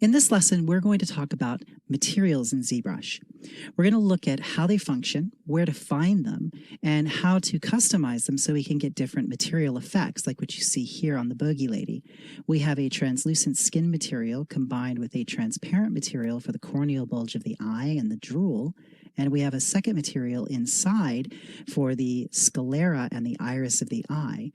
In this lesson, we're going to talk about materials in ZBrush. We're going to look at how they function, where to find them, and how to customize them so we can get different material effects like what you see here on the Bogey Lady. We have a translucent skin material combined with a transparent material for the corneal bulge of the eye and the drool. And we have a second material inside for the sclera and the iris of the eye.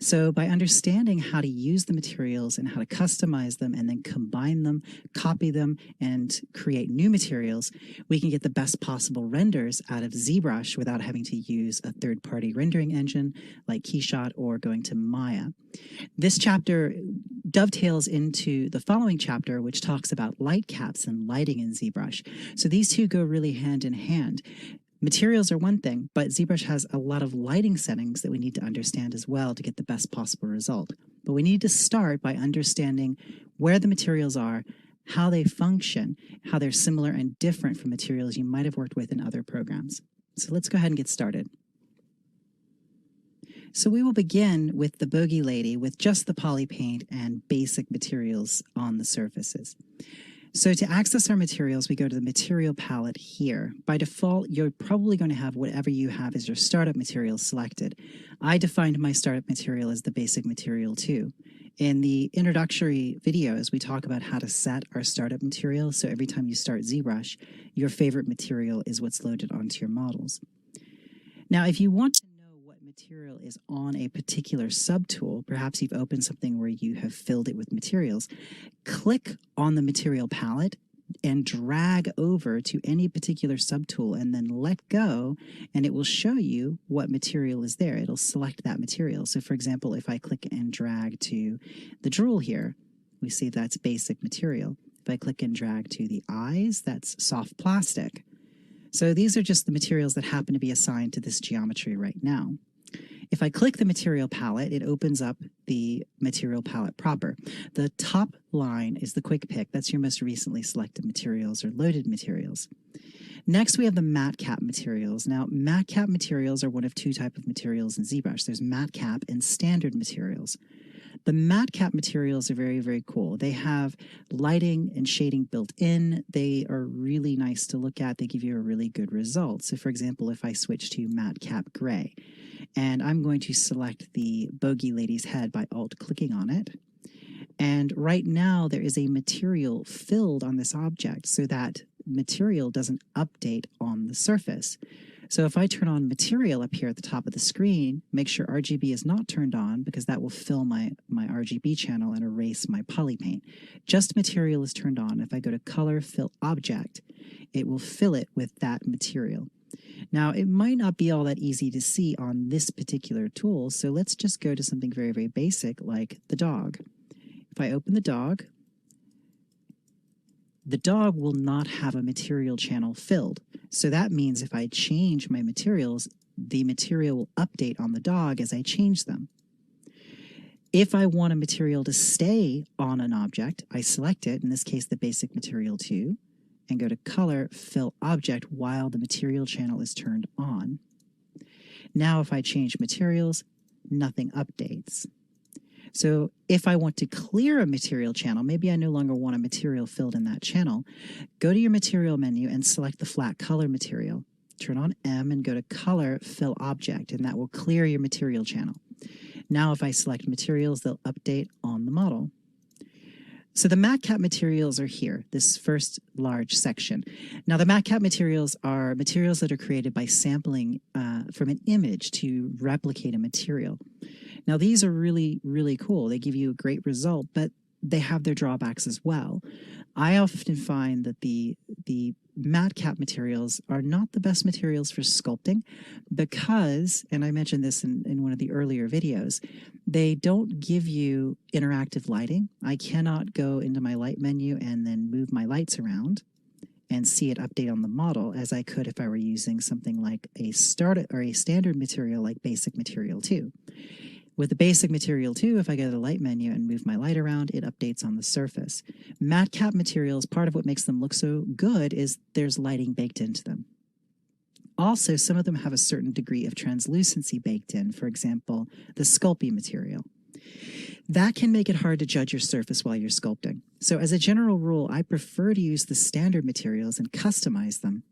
So by understanding how to use the materials and how to customize them and then combine them, copy them, and create new materials, we can get the best possible renders out of ZBrush without having to use a third-party rendering engine like Keyshot or going to Maya. This chapter dovetails into the following chapter, which talks about light caps and lighting in ZBrush. So these two go really hand in hand. Materials are one thing, but ZBrush has a lot of lighting settings that we need to understand as well to get the best possible result. But we need to start by understanding where the materials are, how they function, how they're similar and different from materials you might have worked with in other programs. So let's go ahead and get started. So we will begin with the Bogey Lady with just the poly paint and basic materials on the surfaces. So to access our materials, we go to the material palette here. By default, you're probably going to have whatever you have as your startup material selected. I defined my startup material as the basic material 2. In the introductory videos, we talk about how to set our startup material. So every time you start ZBrush, your favorite material is what's loaded onto your models. Now, if you want to know what material is on a particular subtool, perhaps you've opened something where you have filled it with materials, click on the material palette and drag over to any particular subtool and then let go, and it will show you what material is there. It'll select that material. So for example, if I click and drag to the drool here, we see that's basic material. If I click and drag to the eyes, that's soft plastic. So these are just the materials that happen to be assigned to this geometry right now. If I click the material palette, it opens up the material palette proper. The top line is the quick pick. That's your most recently selected materials or loaded materials. Next, we have the matte cap materials. Now, matte cap materials are one of two types of materials in ZBrush. There's matte cap and standard materials. The matte cap materials are very, very cool. They have lighting and shading built in. They are really nice to look at. They give you a really good result. So for example, if I switch to matte cap gray, and I'm going to select the Bogey Lady's head by alt-clicking on it. And right now there is a material filled on this object, so that material doesn't update on the surface. So if I turn on material up here at the top of the screen, make sure RGB is not turned on because that will fill my RGB channel and erase my poly paint. Just material is turned on. If I go to color, fill object, it will fill it with that material. Now, it might not be all that easy to see on this particular tool, so let's just go to something very, very basic like the dog. If I open the dog will not have a material channel filled. So that means if I change my materials, the material will update on the dog as I change them. If I want a material to stay on an object, I select it, in this case the basic material 2, and go to color, fill object while the material channel is turned on. Now if I change materials, nothing updates. So if I want to clear a material channel, maybe I no longer want a material filled in that channel, go to your material menu and select the flat color material. Turn on M and go to color, fill object, and that will clear your material channel. Now if I select materials, they'll update on the model. So the matte cap materials are here, this first large section. Now the matte cap materials are materials that are created by sampling from an image to replicate a material. Now these are really, really cool. They give you a great result, but they have their drawbacks as well. I often find that the matte cap materials are not the best materials for sculpting because, and I mentioned this in one of the earlier videos, they don't give you interactive lighting. I cannot go into my light menu and then move my lights around and see it update on the model as I could if I were using something like a standard material like basic material 2. With the basic material 2, if I go to the light menu and move my light around, it updates on the surface. Matte cap materials, part of what makes them look so good is there's lighting baked into them. Also, some of them have a certain degree of translucency baked in, for example, the Sculpey material. That can make it hard to judge your surface while you're sculpting. So as a general rule, I prefer to use the standard materials and customize them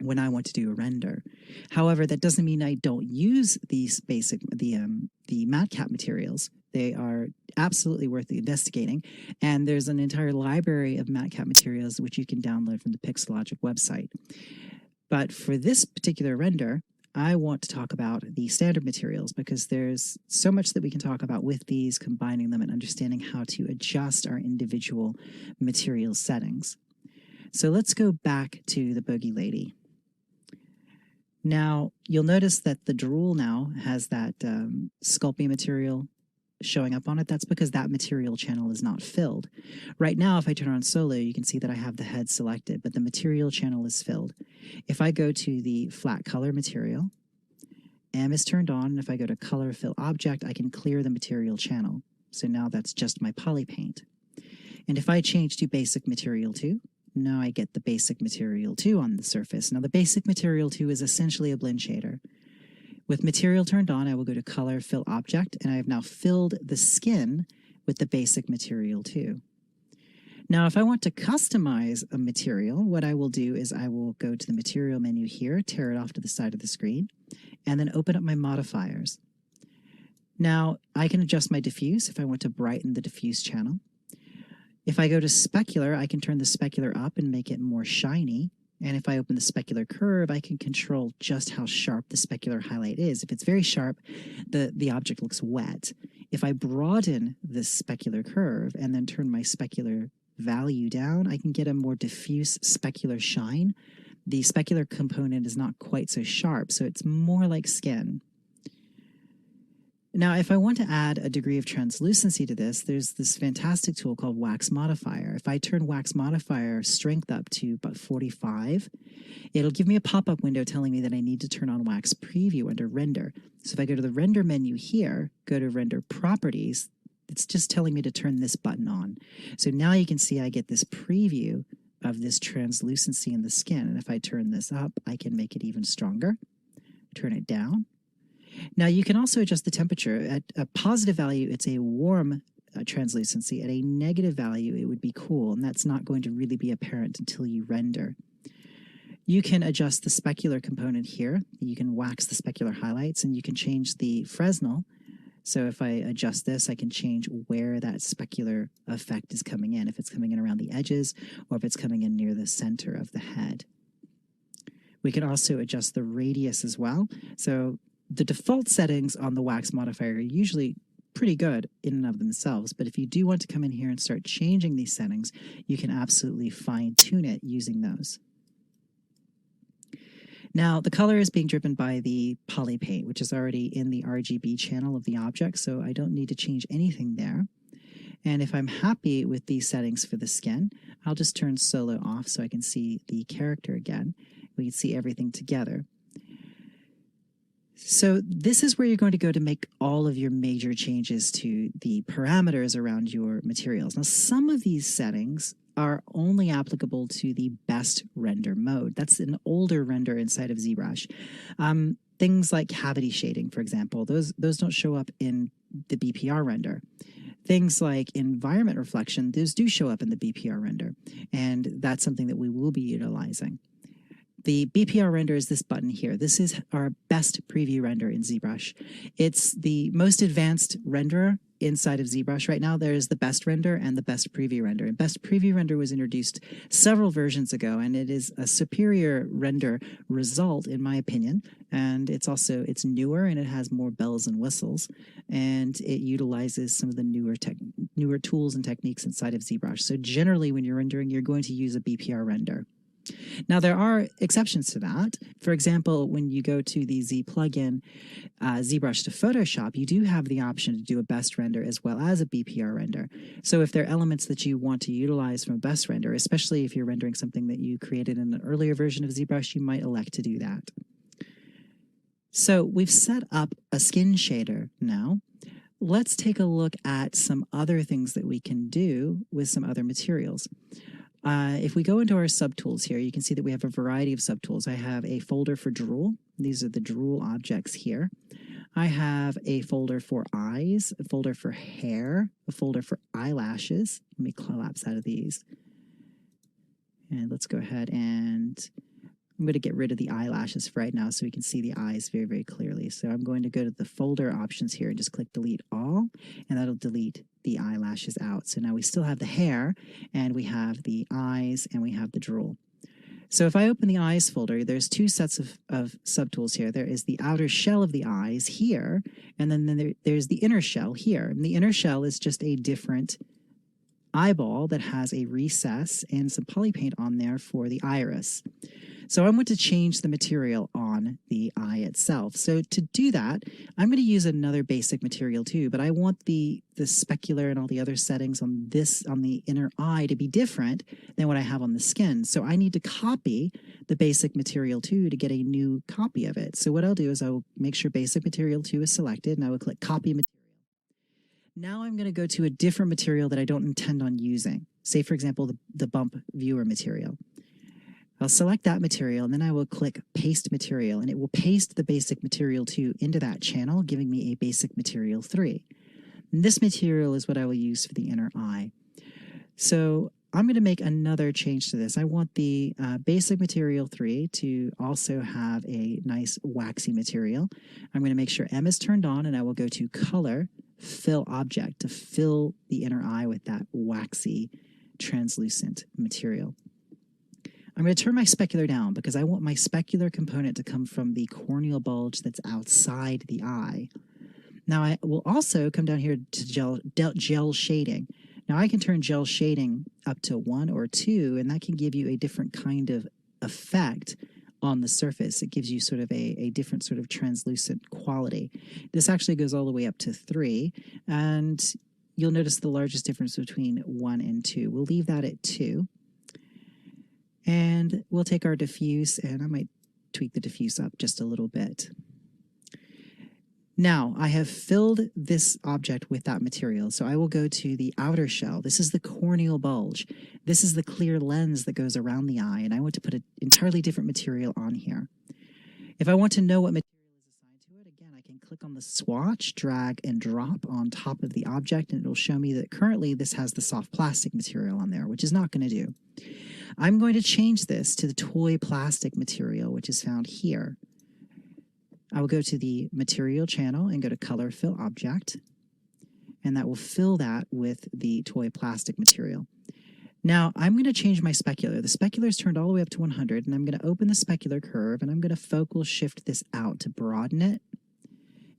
when I want to do a render. However, that doesn't mean I don't use these the MatCap materials. They are absolutely worth investigating. And there's an entire library of MatCap materials which you can download from the Pixologic website. But for this particular render, I want to talk about the standard materials because there's so much that we can talk about with these, combining them and understanding how to adjust our individual material settings. So let's go back to the Boogie Lady. Now, you'll notice that the drool now has that Sculpey material showing up on it. That's because that material channel is not filled. Right now, if I turn on solo, you can see that I have the head selected, but the material channel is filled. If I go to the flat color material, M is turned on, and if I go to color fill object, I can clear the material channel. So now that's just my poly paint. And if I change to basic material 2, now I get the basic material 2 on the surface. Now the basic material 2 is essentially a blend shader. With material turned on, I will go to color fill object, and I have now filled the skin with the basic material 2. Now, if I want to customize a material, what I will do is I will go to the material menu here, tear it off to the side of the screen, and then open up my modifiers. Now, I can adjust my diffuse if I want to brighten the diffuse channel. If I go to specular, I can turn the specular up and make it more shiny. And if I open the specular curve, I can control just how sharp the specular highlight is. If it's very sharp, the object looks wet. If I broaden this specular curve and then turn my specular value down, I can get a more diffuse specular shine. The specular component is not quite so sharp, so it's more like skin. Now, if I want to add a degree of translucency to this, there's this fantastic tool called Wax Modifier. If I turn Wax Modifier strength up to about 45, it'll give me a pop-up window telling me that I need to turn on Wax Preview under Render. So if I go to the Render menu here, go to Render Properties, it's just telling me to turn this button on. So now you can see I get this preview of this translucency in the skin. And if I turn this up, I can make it even stronger. Turn it down. Now, you can also adjust the temperature. At a positive value, it's a warm translucency. At a negative value, it would be cool, and that's not going to really be apparent until you render. You can adjust the specular component here. You can wax the specular highlights, and you can change the Fresnel. So if I adjust this, I can change where that specular effect is coming in, if it's coming in around the edges or if it's coming in near the center of the head. We can also adjust the radius as well. So the default settings on the Wax Modifier are usually pretty good in and of themselves, but if you do want to come in here and start changing these settings, you can absolutely fine-tune it using those. Now, the color is being driven by the poly paint, which is already in the RGB channel of the object, so I don't need to change anything there. And if I'm happy with these settings for the skin, I'll just turn solo off so I can see the character again. We can see everything together. So this is where you're going to go to make all of your major changes to the parameters around your materials. Now, some of these settings are only applicable to the best render mode. That's an older render inside of ZBrush. Things like cavity shading, for example, those don't show up in the BPR render. Things like environment reflection, those do show up in the BPR render, and that's something that we will be utilizing. The BPR render is this button here. This is our best preview render in ZBrush. It's the most advanced renderer inside of ZBrush. Right now, there is the best render and the best preview render. And best preview render was introduced several versions ago, and it is a superior render result, in my opinion. And it's newer, and it has more bells and whistles, and it utilizes some of the newer tools and techniques inside of ZBrush. So generally, when you're rendering, you're going to use a BPR render. Now, there are exceptions to that. For example, when you go to the Z plugin, ZBrush to Photoshop, you do have the option to do a best render as well as a BPR render. So if there are elements that you want to utilize from a best render, especially if you're rendering something that you created in an earlier version of ZBrush, you might elect to do that. So we've set up a skin shader now. Let's take a look at some other things that we can do with some other materials. If we go into our subtools here, you can see that we have a variety of subtools. I have a folder for drool. These are the drool objects here. I have a folder for eyes, a folder for hair, a folder for eyelashes. Let me collapse out of these. And let's go ahead and I'm going to get rid of the eyelashes for right now so we can see the eyes very, very clearly. So I'm going to go to the folder options here and just click delete all, and that'll delete the eyelashes out. So now we still have the hair, and we have the eyes, and we have the drool. So if I open the eyes folder, there's two sets of subtools here. There is the outer shell of the eyes here, and then there's the inner shell here. And the inner shell is just a different eyeball that has a recess and some polypaint on there for the iris. So I want to change the material on the eye itself. So to do that, I'm going to use another basic material too, but I want the specular and all the other settings on the inner eye to be different than what I have on the skin. So I need to copy the basic material 2 to get a new copy of it. So what I'll do is I will make sure basic material 2 is selected, and I will click copy material. Now I'm going to go to a different material that I don't intend on using. Say, for example, the bump viewer material. I'll select that material, and then I will click Paste Material, and it will paste the basic material 2 into that channel, giving me a basic material 3. And this material is what I will use for the inner eye. So I'm going to make another change to this. I want the basic material 3 to also have a nice waxy material. I'm going to make sure M is turned on, and I will go to Color, Fill Object to fill the inner eye with that waxy, translucent material. I'm going to turn my specular down because I want my specular component to come from the corneal bulge that's outside the eye. Now I will also come down here to gel shading. Now I can turn gel shading up to 1 or 2, and that can give you a different kind of effect on the surface. It gives you sort of a different sort of translucent quality. This actually goes all the way up to 3, and you'll notice the largest difference between 1 and 2. We'll leave that at 2. And we'll take our diffuse, and I might tweak the diffuse up just a little bit. Now, I have filled this object with that material, so I will go to the outer shell. This is the corneal bulge. This is the clear lens that goes around the eye, and I want to put an entirely different material on here. If I want to know what material is assigned to it, again, I can click on the swatch, drag and drop on top of the object, and it will show me that currently this has the soft plastic material on there, which is not going to do. I'm going to change this to the toy plastic material, which is found here. I will go to the material channel and go to Color, Fill Object, and that will fill that with the toy plastic material. Now, I'm going to change my specular. The specular is turned all the way up to 100, and I'm going to open the specular curve, and I'm going to focal shift this out to broaden it.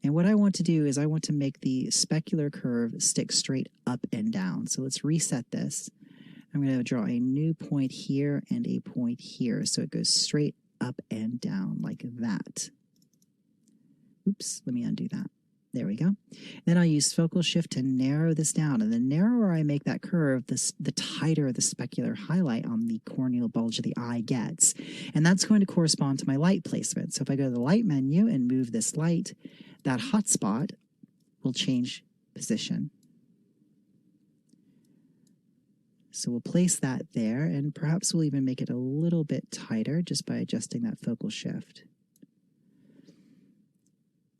And what I want to do is I want to make the specular curve stick straight up and down. So let's reset this. I'm going to draw a new point here and a point here, so it goes straight up and down like that. Oops, let me undo that. There we go. Then I'll use focal shift to narrow this down, and the narrower I make that curve, the tighter the specular highlight on the corneal bulge of the eye gets. And that's going to correspond to my light placement. So if I go to the light menu and move this light, that hotspot will change position. So we'll place that there, and perhaps we'll even make it a little bit tighter just by adjusting that focal shift.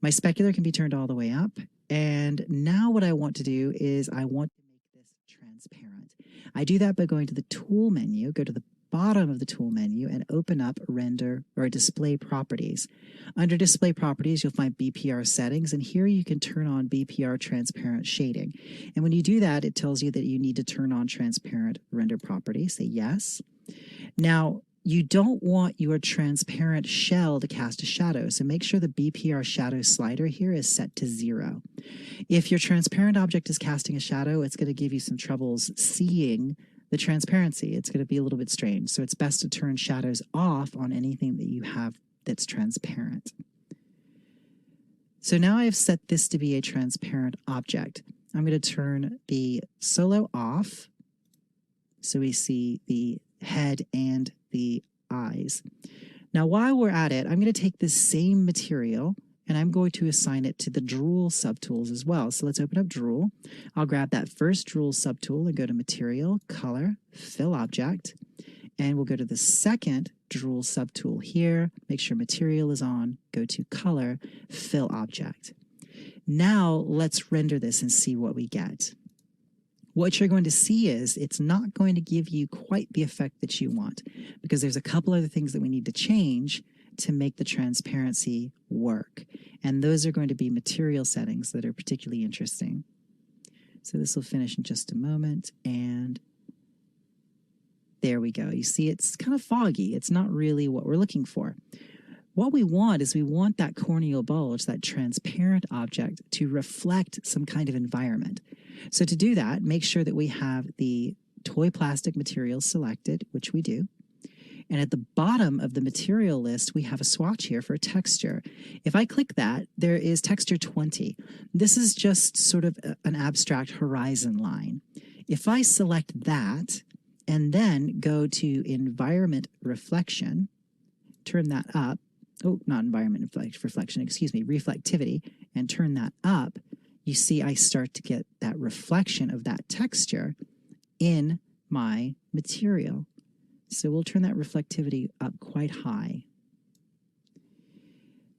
My specular can be turned all the way up, and now what I want to do is I want to make this transparent. I do that by going to the Tool menu, go to the bottom of the Tool menu, and open up Render or Display Properties. Under Display Properties, you'll find BPR Settings, and here you can turn on BPR Transparent Shading. And when you do that, it tells you that you need to turn on Transparent Render Property. Say yes. Now, you don't want your transparent shell to cast a shadow, so make sure the BPR shadow slider here is set to 0. If your transparent object is casting a shadow, it's going to give you some troubles seeing the transparency. It's going to be a little bit strange, so it's best to turn shadows off on anything that you have that's transparent. So now I've set this to be a transparent object. I'm going to turn the solo off so we see the head and the eyes. Now, while we're at it, I'm going to take this same material and I'm going to assign it to the Drool subtools as well. So let's open up Drool. I'll grab that first Drool subtool and go to Material, Color, Fill Object, and we'll go to the second Drool subtool here, make sure Material is on, go to Color, Fill Object. Now let's render this and see what we get. What you're going to see is it's not going to give you quite the effect that you want, because there's a couple other things that we need to change to make the transparency work. And those are going to be material settings that are particularly interesting. So this will finish in just a moment, and there we go. You see, it's kind of foggy. It's not really what we're looking for. What we want is we want that corneal bulge, that transparent object, to reflect some kind of environment. So to do that, make sure that we have the toy plastic material selected, which we do. And at the bottom of the material list, we have a swatch here for texture. If I click that, there is texture 20. This is just sort of an abstract horizon line. If I select that and then go to environment reflection, turn that up, not environment reflection, excuse me, reflectivity, and turn that up, you see I start to get that reflection of that texture in my material. So we'll turn that reflectivity up quite high.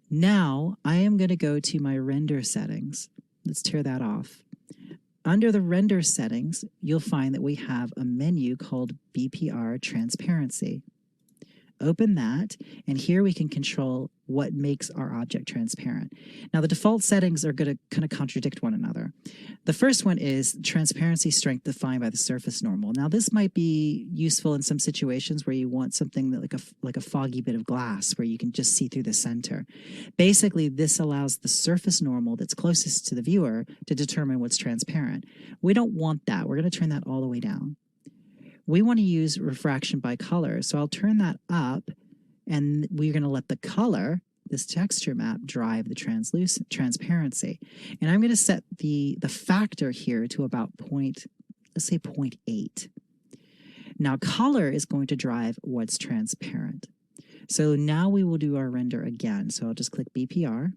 Now I am going to go to my render settings. Let's tear that off. Under the render settings, you'll find that we have a menu called BPR Transparency. Open that, and here we can control what makes our object transparent. Now, the default settings are going to kind of contradict one another. The first one is transparency strength defined by the surface normal. Now, this might be useful in some situations where you want something that like a foggy bit of glass where you can just see through the center. Basically, this allows the surface normal that's closest to the viewer to determine what's transparent. We don't want that. We're going to turn that all the way down. We want to use refraction by color, so I'll turn that up, and we're going to let the color, this texture map, drive the transparency. And I'm going to set the factor here to about let's say 0.8. Now color is going to drive what's transparent. So now we will do our render again. So I'll just click BPR.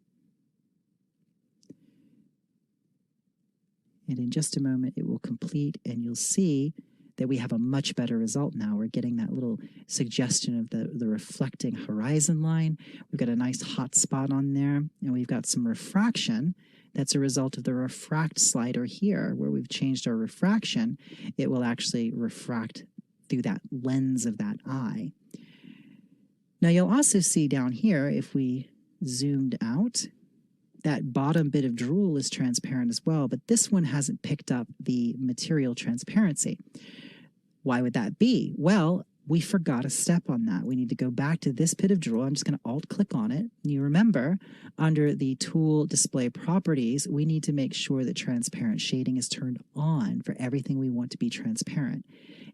And in just a moment it will complete, and you'll see that we have a much better result now. We're getting that little suggestion of the reflecting horizon line. We've got a nice hot spot on there, and we've got some refraction. That's a result of the refract slider here, where we've changed our refraction. It will actually refract through that lens of that eye. Now you'll also see down here, if we zoomed out, that bottom bit of drool is transparent as well, but this one hasn't picked up the material transparency. Why would that be? Well, we forgot a step on that. We need to go back to this bit of drool. I'm just going to alt-click on it. You remember, under the tool display properties, we need to make sure that transparent shading is turned on for everything we want to be transparent.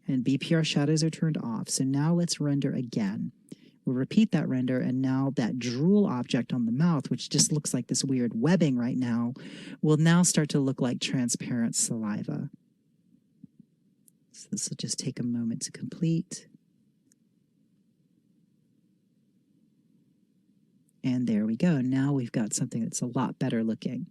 And BPR shadows are turned off. So now let's render again. We'll repeat that render, and now that drool object on the mouth, which just looks like this weird webbing right now, will now start to look like transparent saliva. So this will just take a moment to complete. And there we go. Now we've got something that's a lot better looking.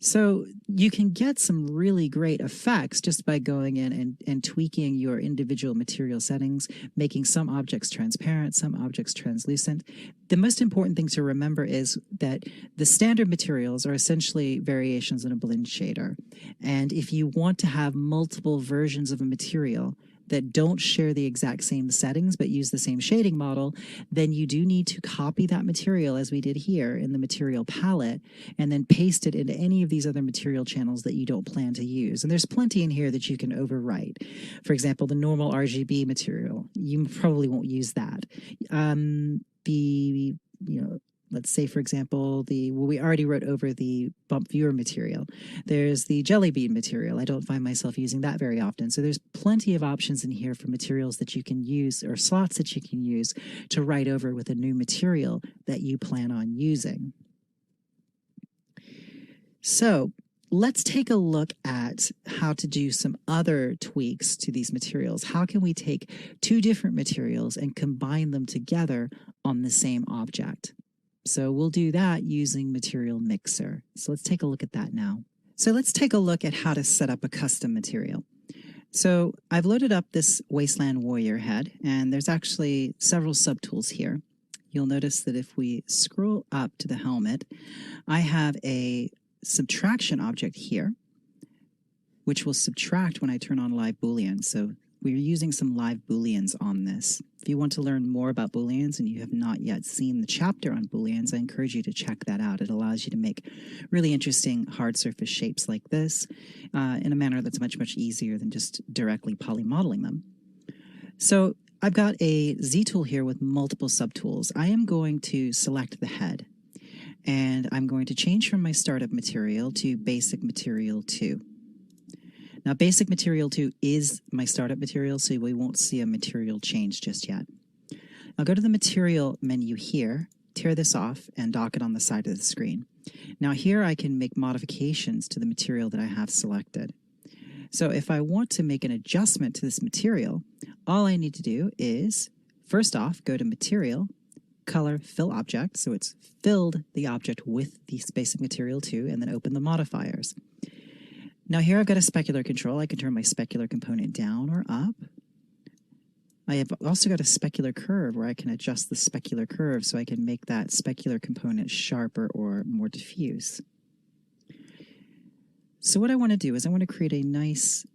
So you can get some really great effects just by going in and tweaking your individual material settings, making some objects transparent, some objects translucent. The most important thing to remember is that the standard materials are essentially variations in a blend shader. And if you want to have multiple versions of a material that don't share the exact same settings but use the same shading model, then you do need to copy that material, as we did here in the material palette, and then paste it into any of these other material channels that you don't plan to use. And there's plenty in here that you can overwrite. For example, the normal RGB material, you probably won't use that. Let's say, for example, we already wrote over the bump viewer material. There's the jelly bean material. I don't find myself using that very often. So there's plenty of options in here for materials that you can use, or slots that you can use to write over with a new material that you plan on using. So let's take a look at how to do some other tweaks to these materials. How can we take two different materials and combine them together on the same object? So we'll do that using Material Mixer. So let's take a look at that now. So let's take a look at how to set up a custom material. So I've loaded up this Wasteland Warrior head, and there's actually several subtools here. you'll notice that if we scroll up to the helmet, I have a subtraction object here, which will subtract when I turn on live Boolean. So we're using some live Booleans on this. If you want to learn more about Booleans and you have not yet seen the chapter on Booleans, I encourage you to check that out. It allows you to make really interesting hard surface shapes like this in a manner that's much, much easier than just directly polymodeling them. So I've got a Z tool here with multiple subtools. I am going to select the head, and I'm going to change from my startup material to basic material 2. Now, basic material 2 is my startup material, so we won't see a material change just yet. I'll go to the material menu here, tear this off, and dock it on the side of the screen. Now here I can make modifications to the material that I have selected. So if I want to make an adjustment to this material, all I need to do is, first off, go to Material, Color, Fill Object, so it's filled the object with the basic material 2, and then open the modifiers. Now here I've got a specular control. I can turn my specular component down or up. I have also got a specular curve where I can adjust the specular curve so I can make that specular component sharper or more diffuse. So what I want to do is I want to create a nice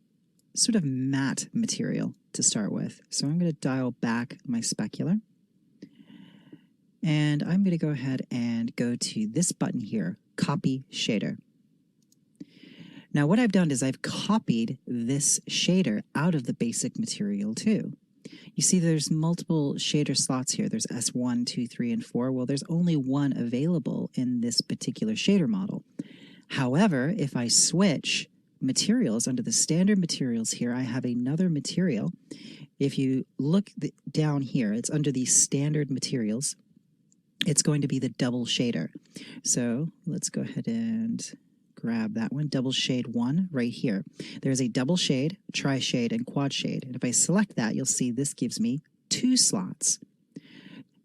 sort of matte material to start with. So I'm going to dial back my specular. And I'm going to go ahead and go to this button here, Copy Shader. Now what I've done is I've copied this shader out of the basic material 2. You see there's multiple shader slots here. There's S1, 2, 3, and 4. Well, there's only one available in this particular shader model. However, if I switch materials under the standard materials here, I have another material. If you look down here, it's under the standard materials. It's going to be the double shader. So let's go ahead and grab that one, double shade 1 right here. There's a double shade, tri-shade, and quad shade. And if I select that, you'll see this gives me 2 slots.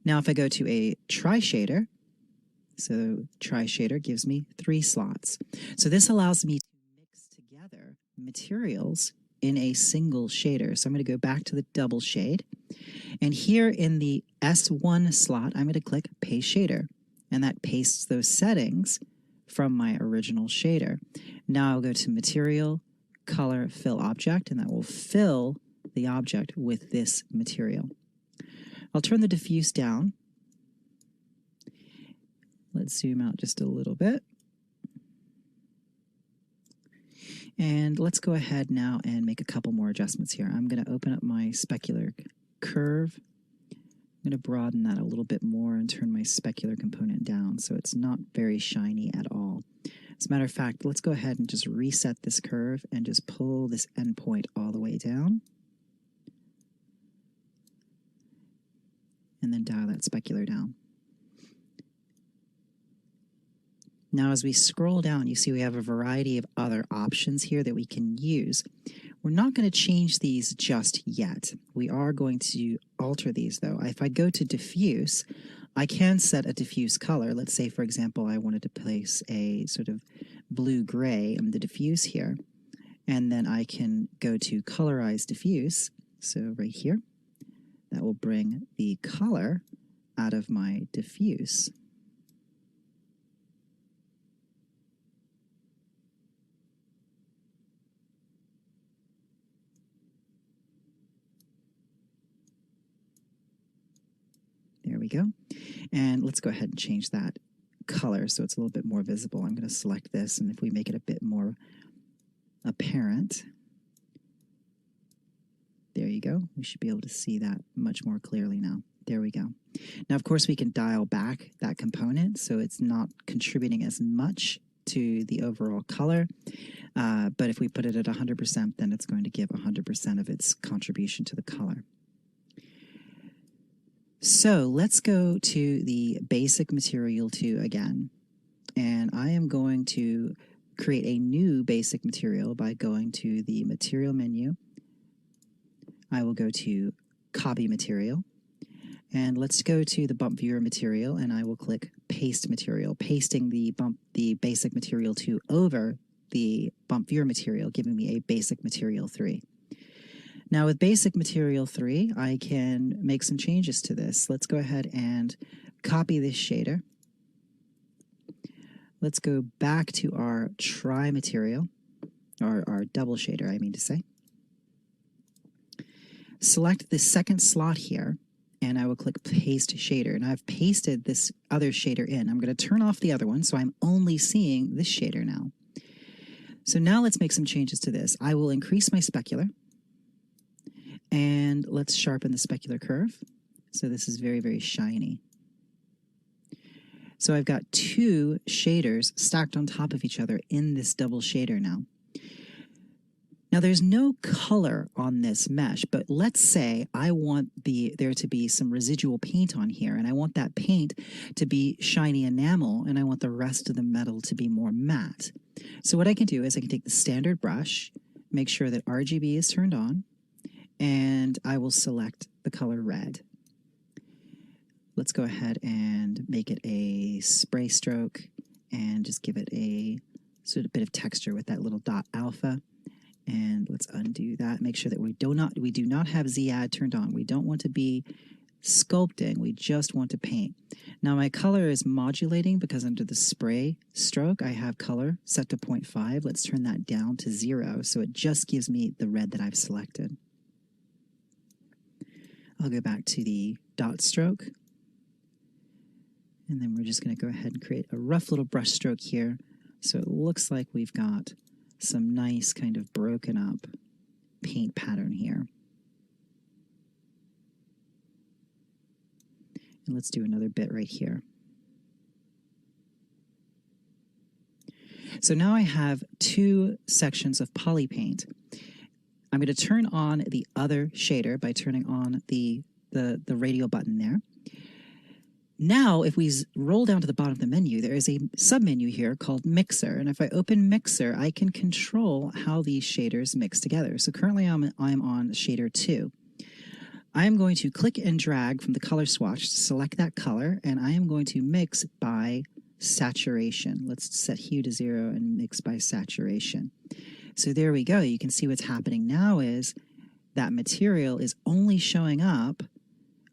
Now if I go to a tri-shader, so tri-shader gives me 3 slots. So this allows me to mix together materials in a single shader. So I'm going to go back to the double shade. And here in the S1 slot, I'm going to click Paste Shader. And that pastes those settings from my original shader. Now I'll go to Material, Color, Fill Object, and that will fill the object with this material. I'll turn the diffuse down. Let's zoom out just a little bit. And let's go ahead now and make a couple more adjustments here. I'm going to open up my specular curve. I'm going to broaden that a little bit more and turn my specular component down so it's not very shiny at all. As a matter of fact, let's go ahead and just reset this curve and just pull this endpoint all the way down. And then dial that specular down. Now as we scroll down, you see we have a variety of other options here that we can use. We're not going to change these just yet. We are going to alter these though. If I go to diffuse, I can set a diffuse color. Let's say, for example, I wanted to place a sort of blue-gray in the diffuse here. And then I can go to colorize diffuse. So right here, that will bring the color out of my diffuse. There we go. And let's go ahead and change that color so it's a little bit more visible. I'm going to select this, and if we make it a bit more apparent, there you go. We should be able to see that much more clearly now. There we go. Now, of course, we can dial back that component so it's not contributing as much to the overall color. But if we put it at 100%, then it's going to give 100% of its contribution to the color. So let's go to the basic material 2 again. And I am going to create a new basic material by going to the material menu. I will go to copy material. And let's go to the bump viewer material, and I will click paste material, pasting the basic material 2 over the bump viewer material, giving me a basic material 3. Now with basic material 3, I can make some changes to this. Let's go ahead and copy this shader. Let's go back to our tri material, or our double shader, I mean to say. Select the second slot here, and I will click Paste Shader. And I've pasted this other shader in. I'm going to turn off the other one, so I'm only seeing this shader now. So now let's make some changes to this. I will increase my specular, and let's sharpen the specular curve. So this is very, very shiny. So I've got two shaders stacked on top of each other in this double shader now. Now there's no color on this mesh, but let's say I want there to be some residual paint on here, and I want that paint to be shiny enamel, and I want the rest of the metal to be more matte. So what I can do is I can take the standard brush, make sure that RGB is turned on, and I will select the color red. Let's go ahead and make it a spray stroke and just give it a sort of bit of texture with that little dot alpha. And let's undo that. Make sure that we do not have Z-add turned on. We don't want to be sculpting. We just want to paint. Now my color is modulating because under the spray stroke, I have color set to 0.5. Let's turn that down to 0. So it just gives me the red that I've selected. I'll go back to the dot stroke. And then we're just going to go ahead and create a rough little brush stroke here. So it looks like we've got some nice kind of broken up paint pattern here. And let's do another bit right here. So now I have two sections of poly paint. I'm going to turn on the other shader by turning on the radial button there. Now, if we roll down to the bottom of the menu, there is a submenu here called Mixer. And if I open Mixer, I can control how these shaders mix together. So currently I'm on shader 2. I am going to click and drag from the color swatch to select that color, and I am going to mix by saturation. Let's set hue to 0 and mix by saturation. So there we go. You can see what's happening now is that material is only showing up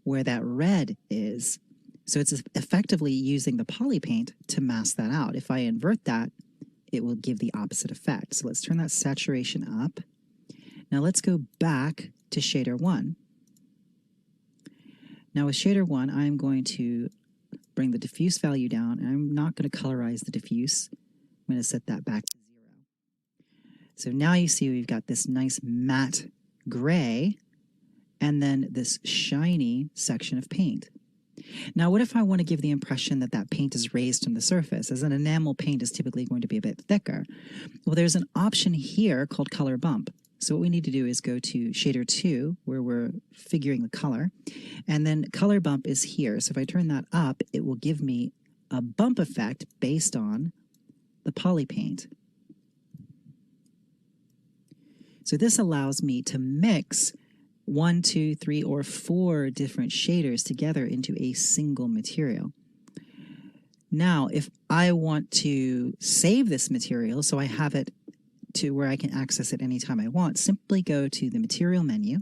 where that red is. So it's effectively using the poly paint to mask that out. If I invert that, it will give the opposite effect. So let's turn that saturation up. Now let's go back to shader 1. Now with shader 1, I'm going to bring the diffuse value down, and I'm not going to colorize the diffuse. I'm going to set that back to 0. So now you see we've got this nice matte gray, and then this shiny section of paint. Now, what if I want to give the impression that that paint is raised from the surface, as an enamel paint is typically going to be a bit thicker? Well, there's an option here called Color Bump. So what we need to do is go to Shader 2, where we're figuring the color, and then Color Bump is here. So if I turn that up, it will give me a bump effect based on the poly paint. So this allows me to mix 1, 2, 3, or 4 different shaders together into a single material. Now, if I want to save this material so I have it to where I can access it anytime I want, simply go to the material menu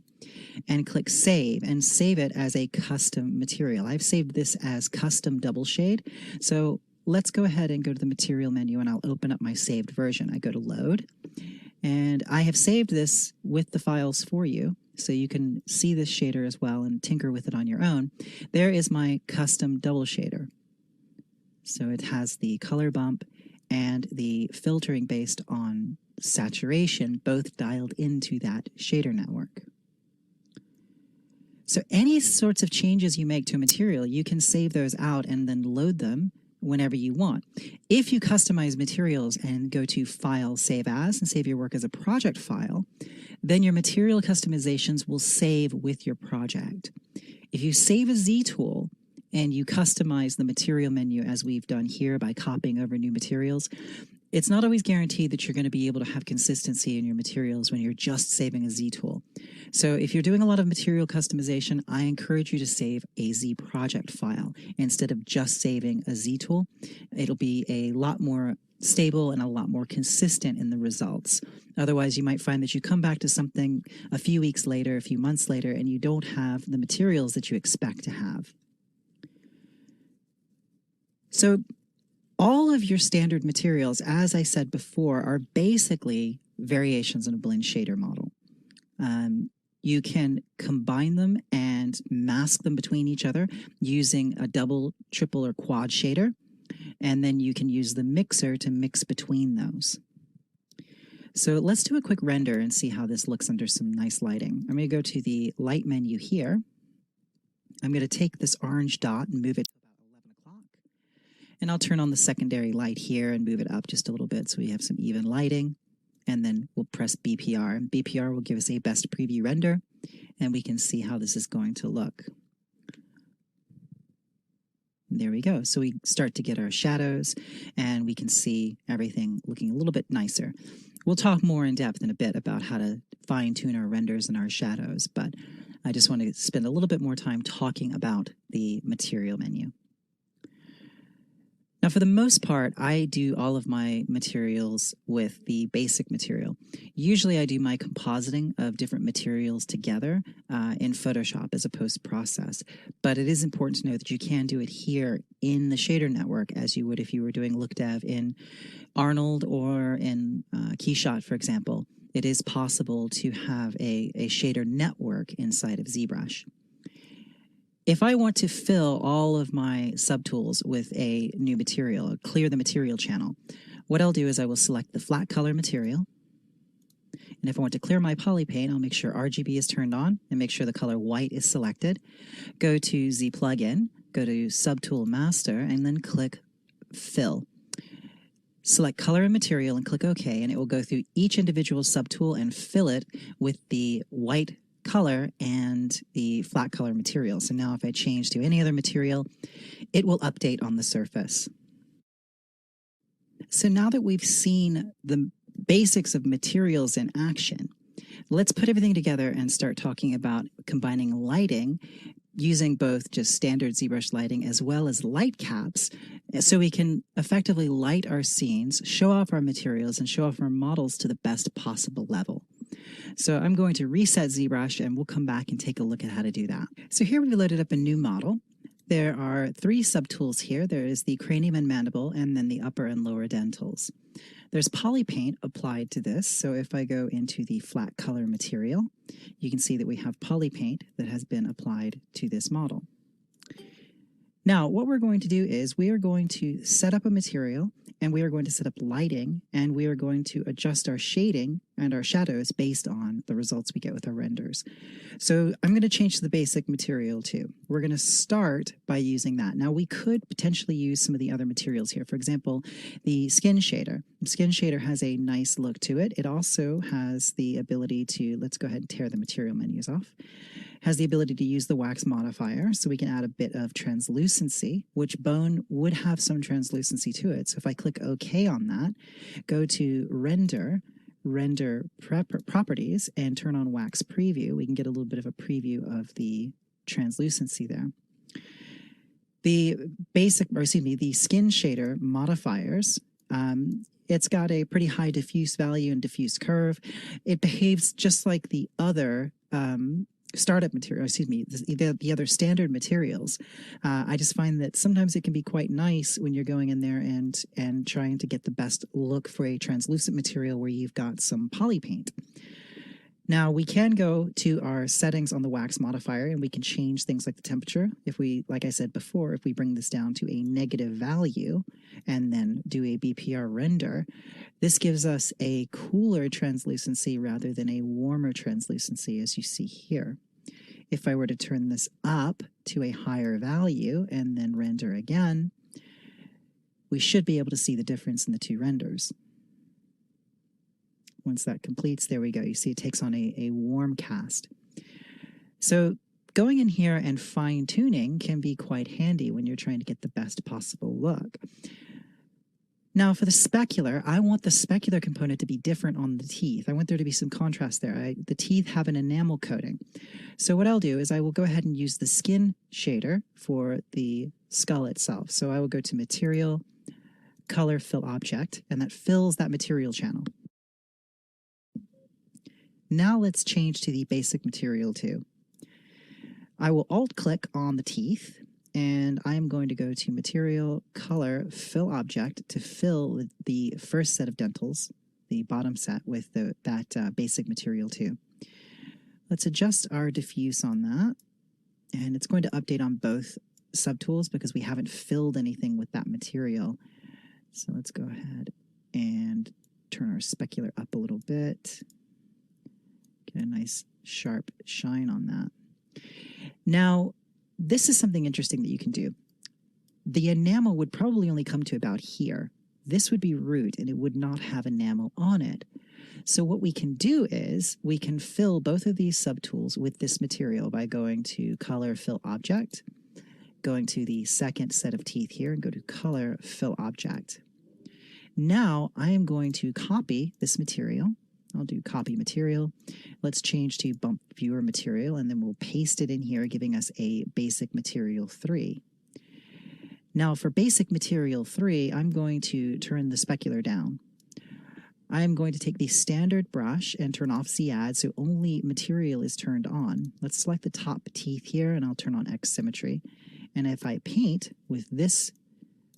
and click Save, and save it as a custom material. I've saved this as custom double shade. So let's go ahead and go to the material menu, and I'll open up my saved version. I go to Load, and I have saved this with the files for you, so you can see this shader as well and tinker with it on your own. There is my custom double shader. So it has the color bump and the filtering based on saturation, both dialed into that shader network. So any sorts of changes you make to a material, you can save those out and then load them whenever you want. If you customize materials and go to File, Save As, and save your work as a project file, then your material customizations will save with your project. If you save a Z tool and you customize the material menu as we've done here by copying over new materials, it's not always guaranteed that you're going to be able to have consistency in your materials when you're just saving a Z tool. So if you're doing a lot of material customization, I encourage you to save a Z project file instead of just saving a Z tool. It'll be a lot more stable and a lot more consistent in the results. Otherwise, you might find that you come back to something a few weeks later, a few months later, and you don't have the materials that you expect to have. So all of your standard materials, as I said before, are basically variations on a blend shader model. You can combine them and mask them between each other using a double, triple, or quad shader. And then you can use the mixer to mix between those. So let's do a quick render and see how this looks under some nice lighting. I'm going to go to the light menu here. I'm going to take this orange dot and move it to about 11 o'clock. And I'll turn on the secondary light here and move it up just a little bit so we have some even lighting. And then we'll press BPR. And BPR will give us a best preview render, and we can see how this is going to look. There we go. So we start to get our shadows, and we can see everything looking a little bit nicer. We'll talk more in depth in a bit about how to fine-tune our renders and our shadows, but I just want to spend a little bit more time talking about the material menu. Now, for the most part, I do all of my materials with the basic material. Usually I do my compositing of different materials together in Photoshop as a post-process. But it is important to know that you can do it here in the shader network as you would if you were doing look dev in Arnold or in Keyshot, for example. It is possible to have a shader network inside of ZBrush. If I want to fill all of my subtools with a new material, clear the material channel, what I'll do is I will select the flat color material. And if I want to clear my poly paint, I'll make sure RGB is turned on and make sure the color white is selected. Go to Z Plugin, go to Subtool Master, and then click Fill. Select color and material and click OK, and it will go through each individual subtool and fill it with the white color and the flat color material. So now if I change to any other material, it will update on the surface. So now that we've seen the basics of materials in action, let's put everything together and start talking about combining lighting using both just standard ZBrush lighting as well as light caps so we can effectively light our scenes, show off our materials, and show off our models to the best possible level. So I'm going to reset ZBrush and we'll come back and take a look at how to do that. So here we've loaded up a new model. There are 3 subtools here. There is the cranium and mandible, and then the upper and lower dentals. There's poly paint applied to this. So if I go into the flat color material, you can see that we have poly paint that has been applied to this model. Now, what we're going to do is we are going to set up a material, and we are going to set up lighting, and we are going to adjust our shading and our shadows based on the results we get with our renders. So I'm going to change to the basic material too. We're going to start by using that. Now, we could potentially use some of the other materials here. For example, the skin shader. The skin shader has a nice look to it. It also has the ability to, let's go ahead and tear the material menus off, has the ability to use the wax modifier, so we can add a bit of translucency, which bone would have some translucency to it. So if I click OK on that, go to Render Properties, and turn on Wax Preview, we can get a little bit of a preview of the translucency there. The the skin shader modifiers, it's got a pretty high diffuse value and diffuse curve. It behaves just like the other startup material, the other standard materials. I just find that sometimes it can be quite nice when you're going in there and trying to get the best look for a translucent material where you've got some poly paint. Now, we can go to our settings on the wax modifier, and we can change things like the temperature. If we, like I said before, if we bring this down to a negative value and then do a BPR render, this gives us a cooler translucency rather than a warmer translucency, as you see here. If I were to turn this up to a higher value and then render again, we should be able to see the difference in the 2 renders. Once that completes, there we go. You see it takes on a warm cast. So going in here and fine-tuning can be quite handy when you're trying to get the best possible look. Now, for the specular, I want the specular component to be different on the teeth. I want there to be some contrast there. The teeth have an enamel coating. So what I'll do is I will go ahead and use the skin shader for the skull itself. So I will go to Material, color fill object, and that fills that material channel. Now let's change to the basic material 2. I will alt-click on the teeth, and I'm going to go to Material, Color, Fill Object to fill the first set of dentals, the bottom set, with that basic material 2. Let's adjust our diffuse on that, and it's going to update on both subtools because we haven't filled anything with that material. So let's go ahead and turn our specular up a little bit. Get a nice sharp shine on that. Now, this is something interesting that you can do. The enamel would probably only come to about here. This would be root and it would not have enamel on it. So what we can do is we can fill both of these subtools with this material by going to Color, Fill Object, going to the second set of teeth here and go to Color, Fill Object. Now I am going to copy this material. I'll do Copy Material. Let's change to Bump Viewer Material, and then we'll paste it in here, giving us a Basic Material 3. Now for Basic Material 3, I'm going to turn the specular down. I'm going to take the standard brush and turn off Z-Add so only material is turned on. Let's select the top teeth here, and I'll turn on X Symmetry. And if I paint with this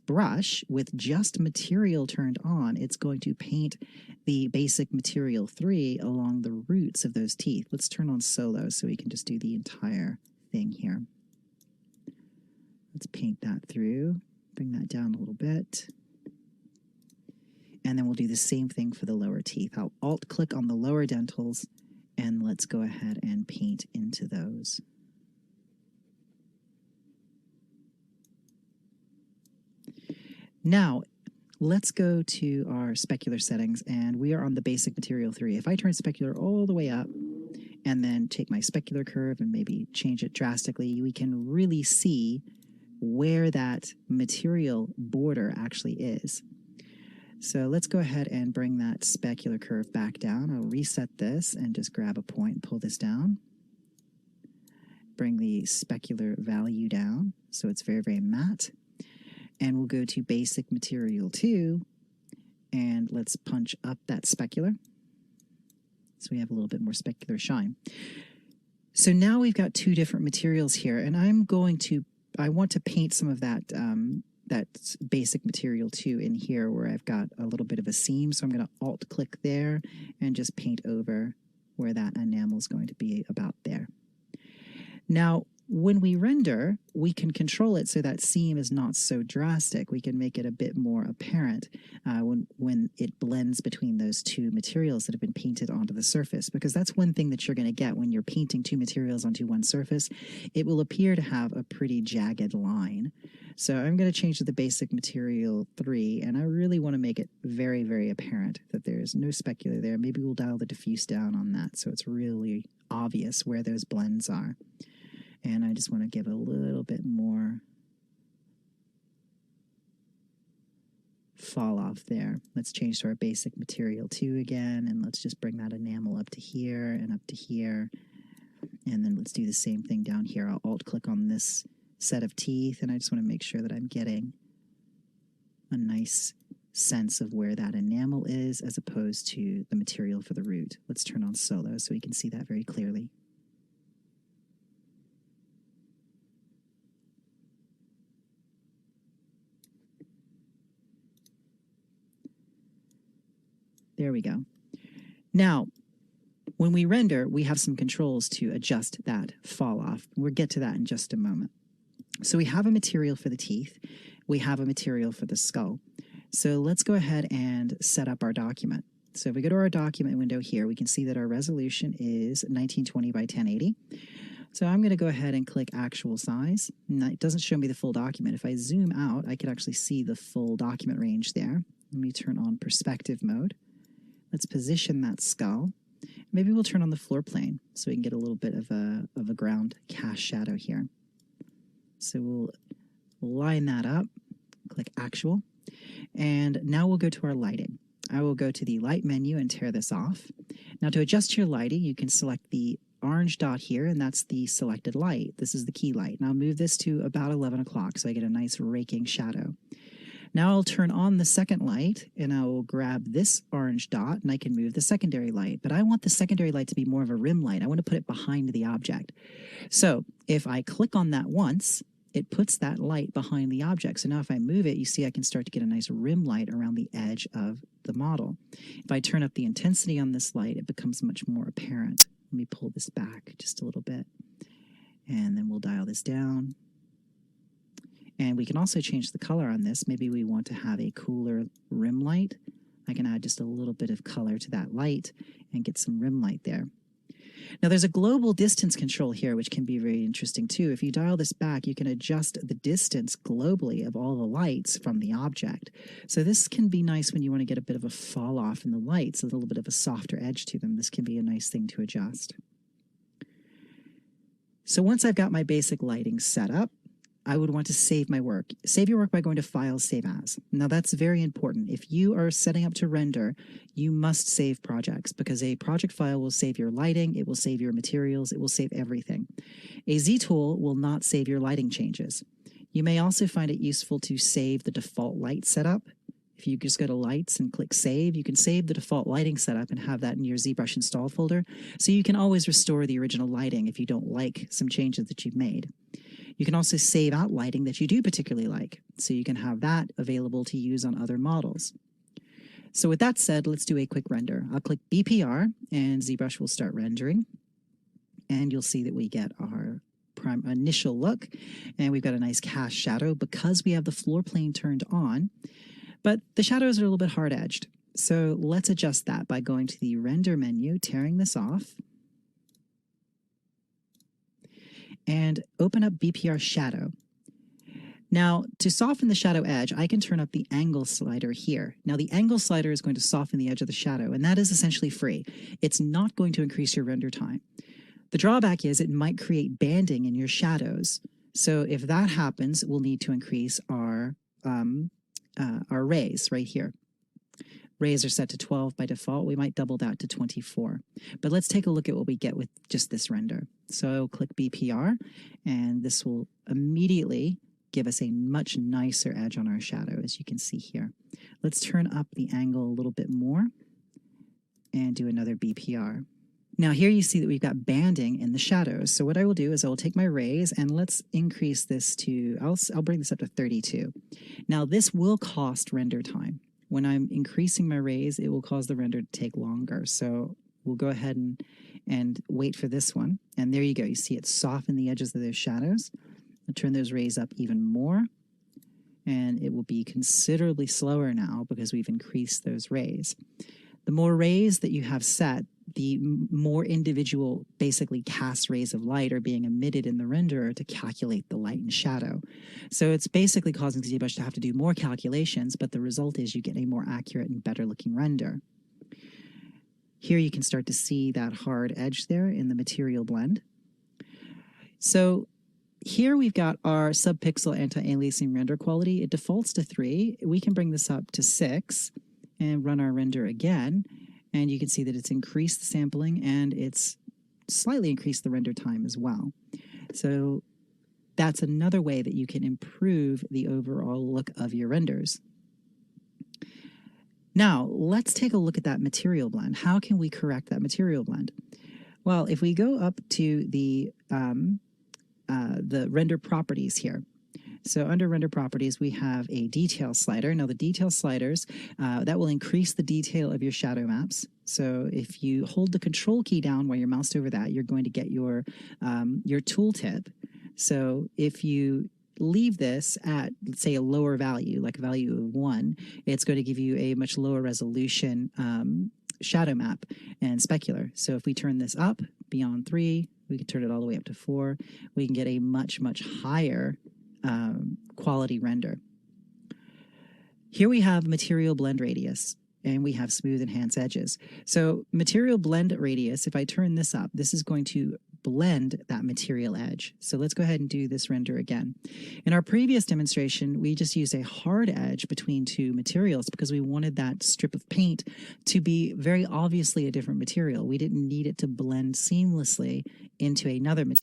brush with just material turned on, it's going to paint the basic material 3 along the roots of those teeth. Let's turn on solo so we can just do the entire thing here. Let's paint that through, bring that down a little bit. And then we'll do the same thing for the lower teeth. I'll alt-click on the lower dentals, and let's go ahead and paint into those. Now, let's go to our specular settings, and we are on the basic material 3. If I turn specular all the way up and then take my specular curve and maybe change it drastically, we can really see where that material border actually is. So let's go ahead and bring that specular curve back down. I'll reset this and just grab a point and pull this down. Bring the specular value down so it's very, very matte. And we'll go to Basic Material 2, and let's punch up that specular so we have a little bit more specular shine. So now we've got 2 different materials here, and I want to paint some of that, that Basic Material 2 in here where I've got a little bit of a seam. So I'm going to alt-click there and just paint over where that enamel is going to be about there. Now, when we render, we can control it so that seam is not so drastic. We can make it a bit more apparent when it blends between those 2 materials that have been painted onto the surface, because that's one thing that you're going to get when you're painting 2 materials onto one surface. It will appear to have a pretty jagged line. So I'm going to change to the Basic Material 3, and I really want to make it very, very apparent that there's no specular there. Maybe we'll dial the diffuse down on that so it's really obvious where those blends are. And I just want to give a little bit more fall off there. Let's change to our Basic Material 2 again, and let's just bring that enamel up to here and up to here. And then let's do the same thing down here. I'll alt-click on this set of teeth, and I just want to make sure that I'm getting a nice sense of where that enamel is as opposed to the material for the root. Let's turn on solo so we can see that very clearly. There we go. Now, when we render, we have some controls to adjust that fall off. We'll get to that in just a moment. So we have a material for the teeth. We have a material for the skull. So let's go ahead and set up our document. So if we go to our document window here, we can see that our resolution is 1920 by 1080. So I'm going to go ahead and click actual size. Now, it doesn't show me the full document. If I zoom out, I can actually see the full document range there. Let me turn on perspective mode. Let's position that skull. Maybe we'll turn on the floor plane so we can get a little bit of a ground cast shadow here. So we'll line that up, click actual, and now we'll go to our lighting. I will go to the light menu and tear this off. Now to adjust your lighting, you can select the orange dot here, and that's the selected light. This is the key light. Now I'll move this to about 11 o'clock so I get a nice raking shadow. Now I'll turn on the second light and I will grab this orange dot and I can move the secondary light. But I want the secondary light to be more of a rim light. I want to put it behind the object. So if I click on that once, it puts that light behind the object. So now if I move it, you see I can start to get a nice rim light around the edge of the model. If I turn up the intensity on this light, it becomes much more apparent. Let me pull this back just a little bit. And then we'll dial this down. And we can also change the color on this. Maybe we want to have a cooler rim light. I can add just a little bit of color to that light and get some rim light there. Now there's a global distance control here, which can be very interesting too. If you dial this back, you can adjust the distance globally of all the lights from the object. So this can be nice when you want to get a bit of a fall off in the lights, a little bit of a softer edge to them. This can be a nice thing to adjust. So once I've got my basic lighting set up, I would want to save my work. Save your work by going to File, Save As. Now that's very important. If you are setting up to render, you must save projects because a project file will save your lighting, it will save your materials, it will save everything. A Z-tool will not save your lighting changes. You may also find it useful to save the default light setup. If you just go to Lights and click Save, you can save the default lighting setup and have that in your ZBrush install folder, so you can always restore the original lighting if you don't like some changes that you've made. You can also save out lighting that you do particularly like, so you can have that available to use on other models. So with that said, let's do a quick render. I'll click BPR and ZBrush will start rendering. And you'll see that we get our initial look, and we've got a nice cast shadow because we have the floor plane turned on, but the shadows are a little bit hard edged. So let's adjust that by going to the render menu, tearing this off, and open up BPR Shadow. Now, to soften the shadow edge, I can turn up the angle slider here. Now, the angle slider is going to soften the edge of the shadow, and that is essentially free. It's not going to increase your render time. The drawback is it might create banding in your shadows. So if that happens, we'll need to increase our rays right here. Rays are set to 12 by default. We might double that to 24. But let's take a look at what we get with just this render. So click BPR, and this will immediately give us a much nicer edge on our shadow, as you can see here. Let's turn up the angle a little bit more and do another BPR. Now here you see that we've got banding in the shadows. So what I will do is I will take my rays and let's increase this to, I'll bring this up to 32. Now this will cost render time. When I'm increasing my rays, it will cause the render to take longer. So we'll go ahead and wait for this one. And there you go. You see it soften the edges of those shadows. I'll turn those rays up even more. And it will be considerably slower now because we've increased those rays. The more rays that you have set, the more individual, basically cast rays of light are being emitted in the renderer to calculate the light and shadow. So it's basically causing ZBrush to have to do more calculations, but the result is you get a more accurate and better looking render. Here you can start to see that hard edge there in the material blend. So here we've got our subpixel anti-aliasing render quality. It defaults to 3. We can bring this up to 6 and run our render again. And you can see that it's increased the sampling and it's slightly increased the render time as well. So that's another way that you can improve the overall look of your renders. Now, let's take a look at that material blend. How can we correct that material blend? Well, if we go up to the render properties here, so under render properties, we have a detail slider. Now the detail sliders, that will increase the detail of your shadow maps. So if you hold the control key down while you're moused over that, you're going to get your tooltip. So if you leave this at, let's say, a lower value, like a value of 1, it's going to give you a much lower resolution shadow map and specular. So if we turn this up beyond 3, we can turn it all the way up to 4, we can get a much, much higher quality render. Here we have material blend radius and we have smooth enhance edges. So material blend radius, if I turn this up, this is going to blend that material edge. So let's go ahead and do this render again. In our previous demonstration, we just used a hard edge between two materials because we wanted that strip of paint to be very obviously a different material. We didn't need it to blend seamlessly into another material.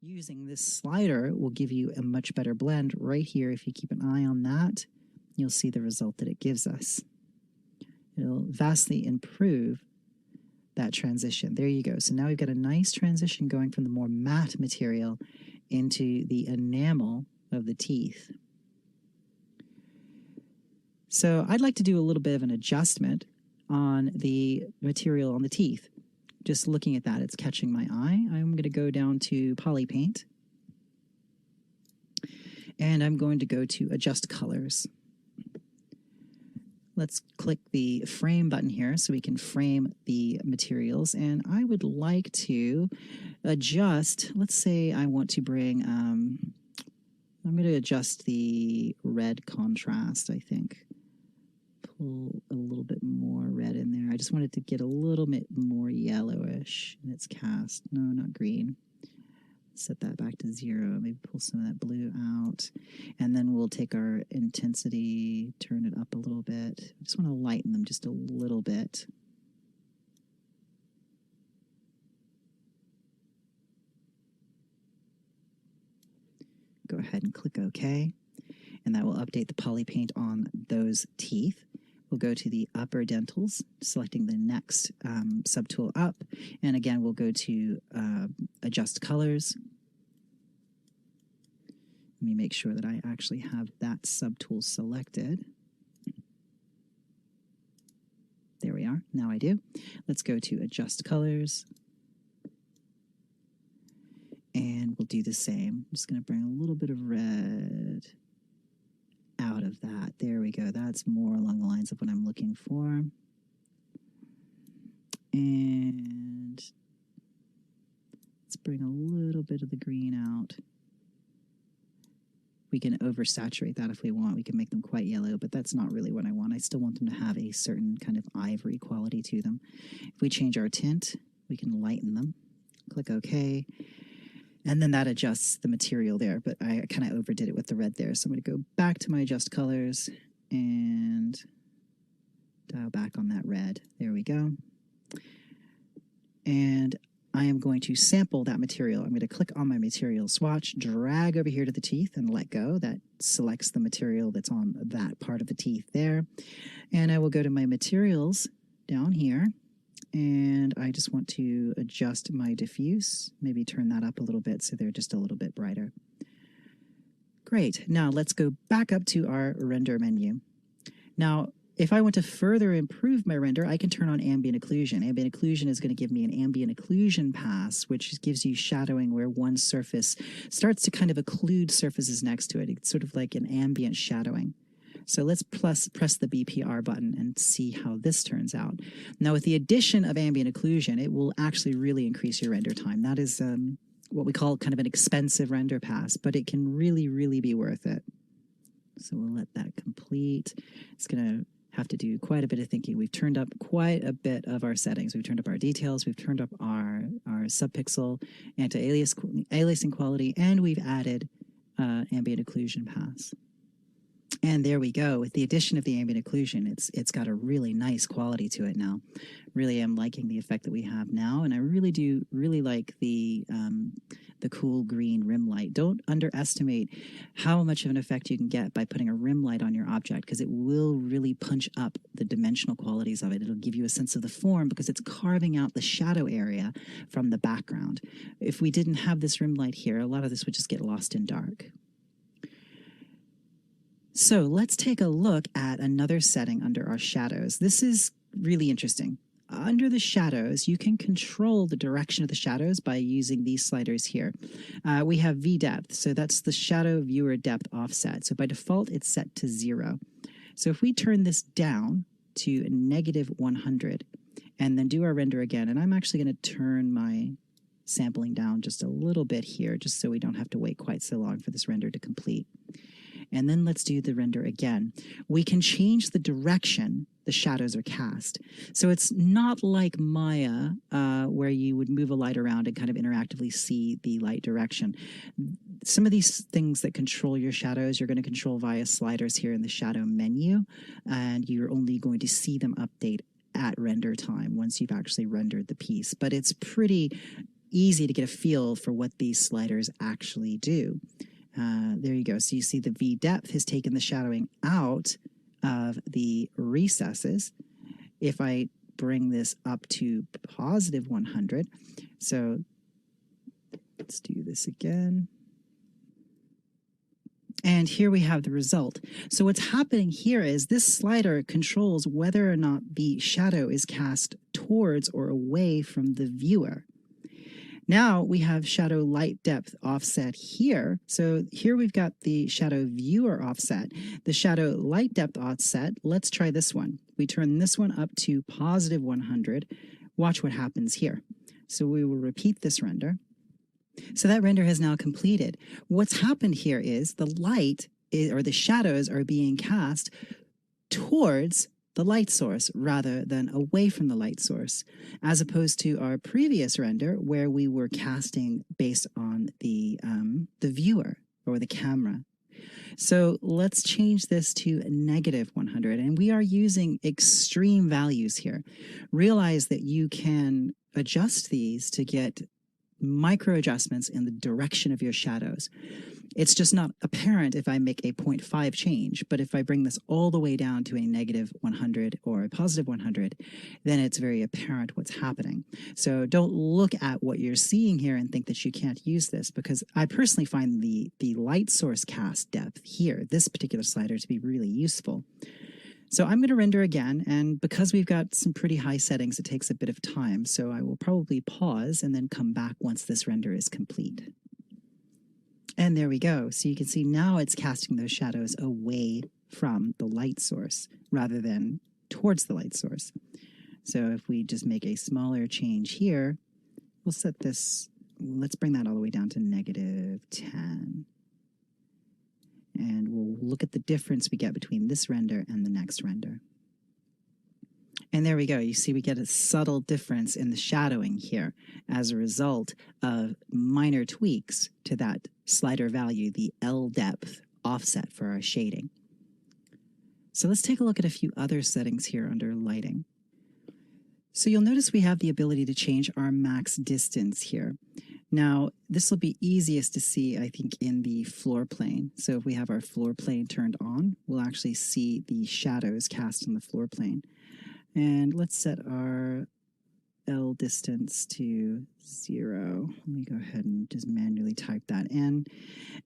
Using this slider will give you a much better blend right here if you keep an eye on that. you'll see the result that it gives us. It'll vastly improve that transition. There you go. So now we've got a nice transition going from the more matte material into the enamel of the teeth. So I'd like to do a little bit of an adjustment on the material on the teeth. Just looking at that, it's catching my eye. I'm going to go down to Poly Paint, and I'm going to go to Adjust Colors. Let's click the Frame button here so we can frame the materials, and I would like to adjust, let's say I want to bring, I'm going to adjust the red contrast, I think. Pull a little bit more red in there. I just wanted to get a little bit more yellowish in its cast. No, not green. Set that back to 0. Maybe pull some of that blue out. And then we'll take our intensity, turn it up a little bit. I just want to lighten them just a little bit. Go ahead and click OK. And that will update the Poly Paint on those teeth. We'll go to the upper dentals, selecting the next subtool up. And again, we'll go to Adjust Colors. Let me make sure that I actually have that subtool selected. There we are. Now I do. Let's go to Adjust Colors. And we'll do the same. I'm just going to bring a little bit of red out of that. There we go. That's more along the lines of what I'm looking for. And let's bring a little bit of the green out. We can oversaturate that if we want. We can make them quite yellow, but that's not really what I want. I still want them to have a certain kind of ivory quality to them. If we change our tint, we can lighten them. Click OK. And then that adjusts the material there, but I kind of overdid it with the red there. So I'm going to go back to my Adjust Colors and dial back on that red. There we go. And I am going to sample that material. I'm going to click on my material swatch, drag over here to the teeth and let go. That selects the material that's on that part of the teeth there. And I will go to my materials down here. And I just want to adjust my diffuse, maybe turn that up a little bit so they're just a little bit brighter. Great. Now let's go back up to our render menu. Now, if I want to further improve my render, I can turn on ambient occlusion. Ambient occlusion is going to give me an ambient occlusion pass, which gives you shadowing where one surface starts to kind of occlude surfaces next to it. It's sort of like an ambient shadowing. So let's press the BPR button and see how this turns out. Now, with the addition of ambient occlusion, it will actually really increase your render time. That is what we call kind of an expensive render pass, but it can really, really be worth it. So we'll let that complete. It's going to have to do quite a bit of thinking. We've turned up quite a bit of our settings. We've turned up our details. We've turned up our subpixel anti-aliasing quality, and we've added ambient occlusion pass. And there we go. With the addition of the ambient occlusion, it's got a really nice quality to it now. Really am liking the effect that we have now, and I really like the cool green rim light. Don't underestimate how much of an effect you can get by putting a rim light on your object, because it will really punch up the dimensional qualities of it. It'll give you a sense of the form because it's carving out the shadow area from the background. If we didn't have this rim light here, a lot of this would just get lost in dark. So let's take a look at another setting under our shadows. This is really interesting. Under the shadows, you can control the direction of the shadows by using these sliders here. We have V-depth, so that's the shadow viewer depth offset. So by default, it's set to 0. So if we turn this down to -100 and then do our render again, and I'm actually going to turn my sampling down just a little bit here, just so we don't have to wait quite so long for this render to complete. And then let's do the render again. We can change the direction the shadows are cast. So it's not like Maya, where you would move a light around and kind of interactively see the light direction. Some of these things that control your shadows, you're going to control via sliders here in the shadow menu, and you're only going to see them update at render time once you've actually rendered the piece. But it's pretty easy to get a feel for what these sliders actually do. There you go. So you see the V depth has taken the shadowing out of the recesses. If I bring this up to positive 100, so let's do this again. And here we have the result. So what's happening here is this slider controls whether or not the shadow is cast towards or away from the viewer. Now we have shadow light depth offset here. So here we've got the shadow viewer offset. The shadow light depth offset, let's try this one. We turn this one up to positive 100. Watch what happens here. So we will repeat this render. So that render has now completed. What's happened here is the light or the shadows are being cast towards the light source rather than away from the light source, as opposed to our previous render where we were casting based on the viewer or the camera. So let's change this to negative 100, and we are using extreme values here. Realize that you can adjust these to get micro adjustments in the direction of your shadows. It's just not apparent if I make a 0.5 change, but if I bring this all the way down to a negative 100 or a positive 100, then it's very apparent what's happening. So don't look at what you're seeing here and think that you can't use this, because I personally find the light source cast depth here, this particular slider, to be really useful. So I'm going to render again, and because we've got some pretty high settings, it takes a bit of time, so I will probably pause and then come back once this render is complete. And there we go. So you can see now it's casting those shadows away from the light source rather than towards the light source. So if we just make a smaller change here, we'll set this, let's bring that all the way down to negative 10. And we'll look at the difference we get between this render and the next render. And there we go. You see we get a subtle difference in the shadowing here as a result of minor tweaks to that slider value, the L depth offset for our shading. So let's take a look at a few other settings here under lighting. So you'll notice we have the ability to change our max distance here. Now, this will be easiest to see, I think, in the floor plane. So if we have our floor plane turned on, we'll actually see the shadows cast on the floor plane. And let's set our L distance to 0. Let me go ahead and just manually type that in.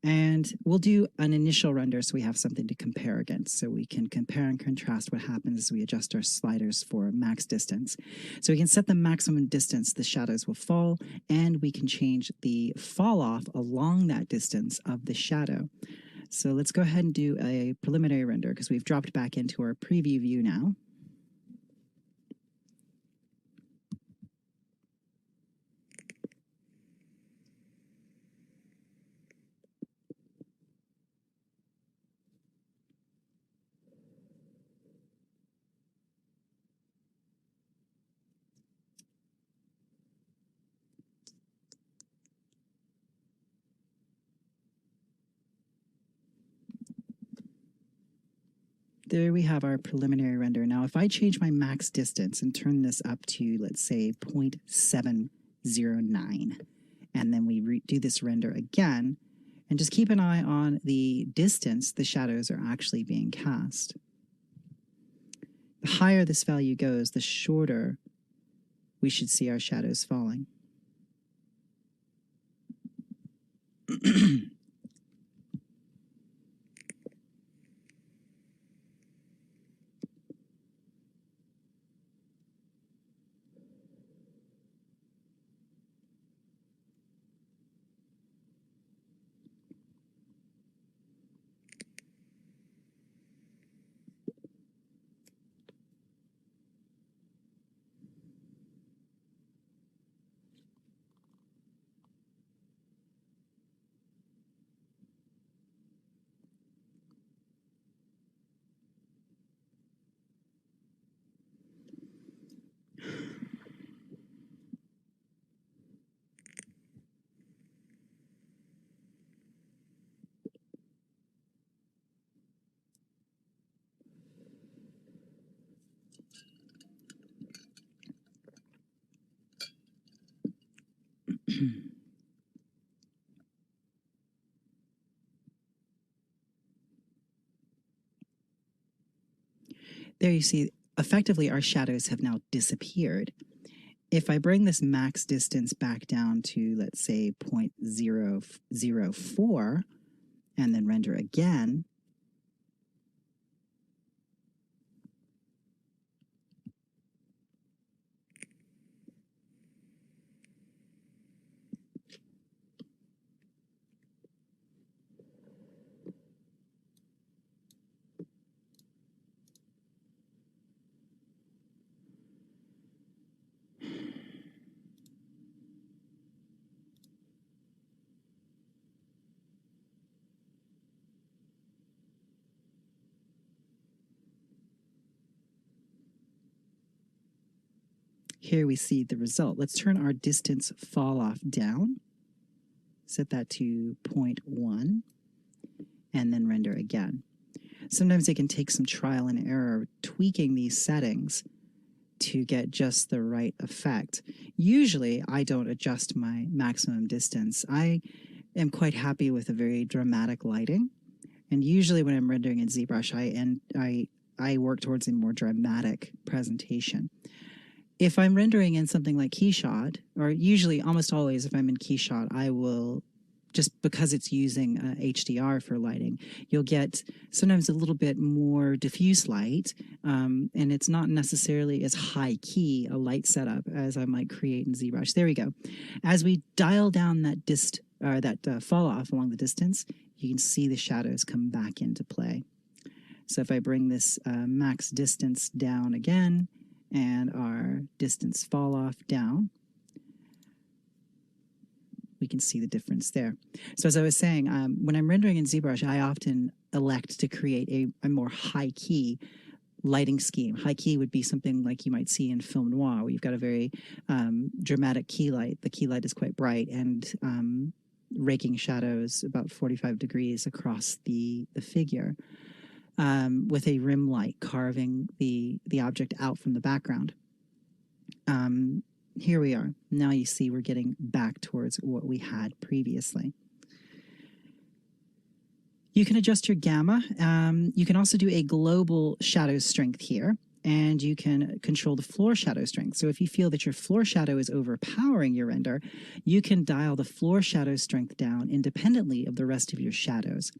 And we'll do an initial render so we have something to compare against. So we can compare and contrast what happens as we adjust our sliders for max distance. So we can set the maximum distance the shadows will fall, and we can change the fall off along that distance of the shadow. So let's go ahead and do a preliminary render because we've dropped back into our preview view now. There we have our preliminary render. Now, if I change my max distance and turn this up to, let's say, 0.709, and then we do this render again, and just keep an eye on the distance the shadows are actually being cast. The higher this value goes, the shorter we should see our shadows falling. There you see, effectively our shadows have now disappeared. If I bring this max distance back down to, let's say, 0.004, and then render again, here we see the result. Let's turn our distance fall off down, set that to 0.1, and then render again. Sometimes it can take some trial and error tweaking these settings to get just the right effect. Usually I don't adjust my maximum distance. I am quite happy with a very dramatic lighting. And usually when I'm rendering in ZBrush, I work towards a more dramatic presentation. If I'm rendering in something like KeyShot, or usually almost always if I'm in KeyShot, I will, just because it's using HDR for lighting, you'll get sometimes a little bit more diffuse light, and it's not necessarily as high key a light setup as I might create in ZBrush. There we go. As we dial down that fall off along the distance, you can see the shadows come back into play. So if I bring this max distance down again, and our distance fall off down, we can see the difference there. So as I was saying, when I'm rendering in ZBrush, I often elect to create a more high key lighting scheme. High key would be something like you might see in film noir, where you've got a very dramatic key light. The key light is quite bright and raking shadows about 45 degrees across the figure. With a rim light carving the object out from the background. Here we are. Now you see we're getting back towards what we had previously. You can adjust your gamma. You can also do a global shadow strength here, and you can control the floor shadow strength. So if you feel that your floor shadow is overpowering your render, you can dial the floor shadow strength down independently of the rest of your shadows.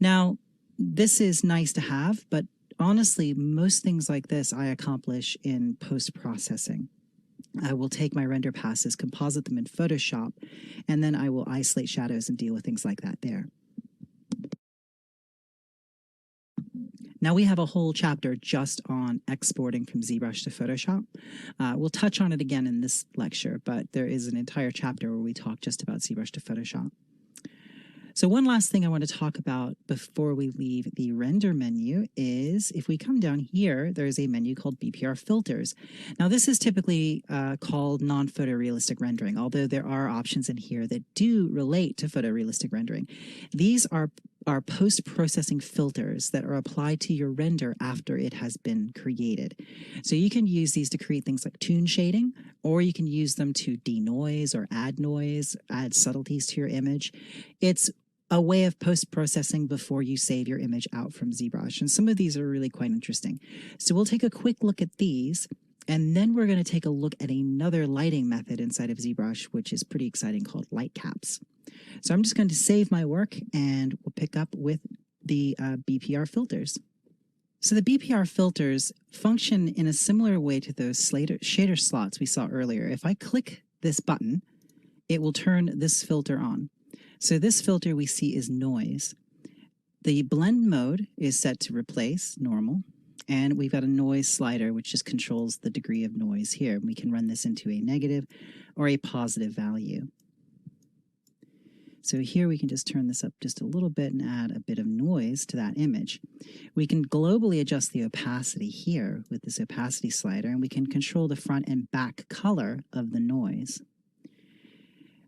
Now, this is nice to have, but honestly, most things like this I accomplish in post-processing. I will take my render passes, composite them in Photoshop, and then I will isolate shadows and deal with things like that there. Now we have a whole chapter just on exporting from ZBrush to Photoshop. We'll touch on it again in this lecture, but there is an entire chapter where we talk just about ZBrush to Photoshop. So one last thing I want to talk about before we leave the render menu is if we come down here, there's a menu called BPR filters. Now this is typically called non-photorealistic rendering, although there are options in here that do relate to photorealistic rendering. These are post-processing filters that are applied to your render after it has been created. So you can use these to create things like toon shading, or you can use them to denoise or add noise, add subtleties to your image. It's a way of post-processing before you save your image out from ZBrush. And some of these are really quite interesting. So we'll take a quick look at these, and then we're going to take a look at another lighting method inside of ZBrush, which is pretty exciting, called light caps. So I'm just going to save my work, and we'll pick up with the BPR filters. So the BPR filters function in a similar way to those shader slots we saw earlier. If I click this button, it will turn this filter on. So this filter we see is noise. The blend mode is set to replace normal, and we've got a noise slider which just controls the degree of noise here. We can run this into a negative or a positive value. So here we can just turn this up just a little bit and add a bit of noise to that image. We can globally adjust the opacity here with this opacity slider, and we can control the front and back color of the noise.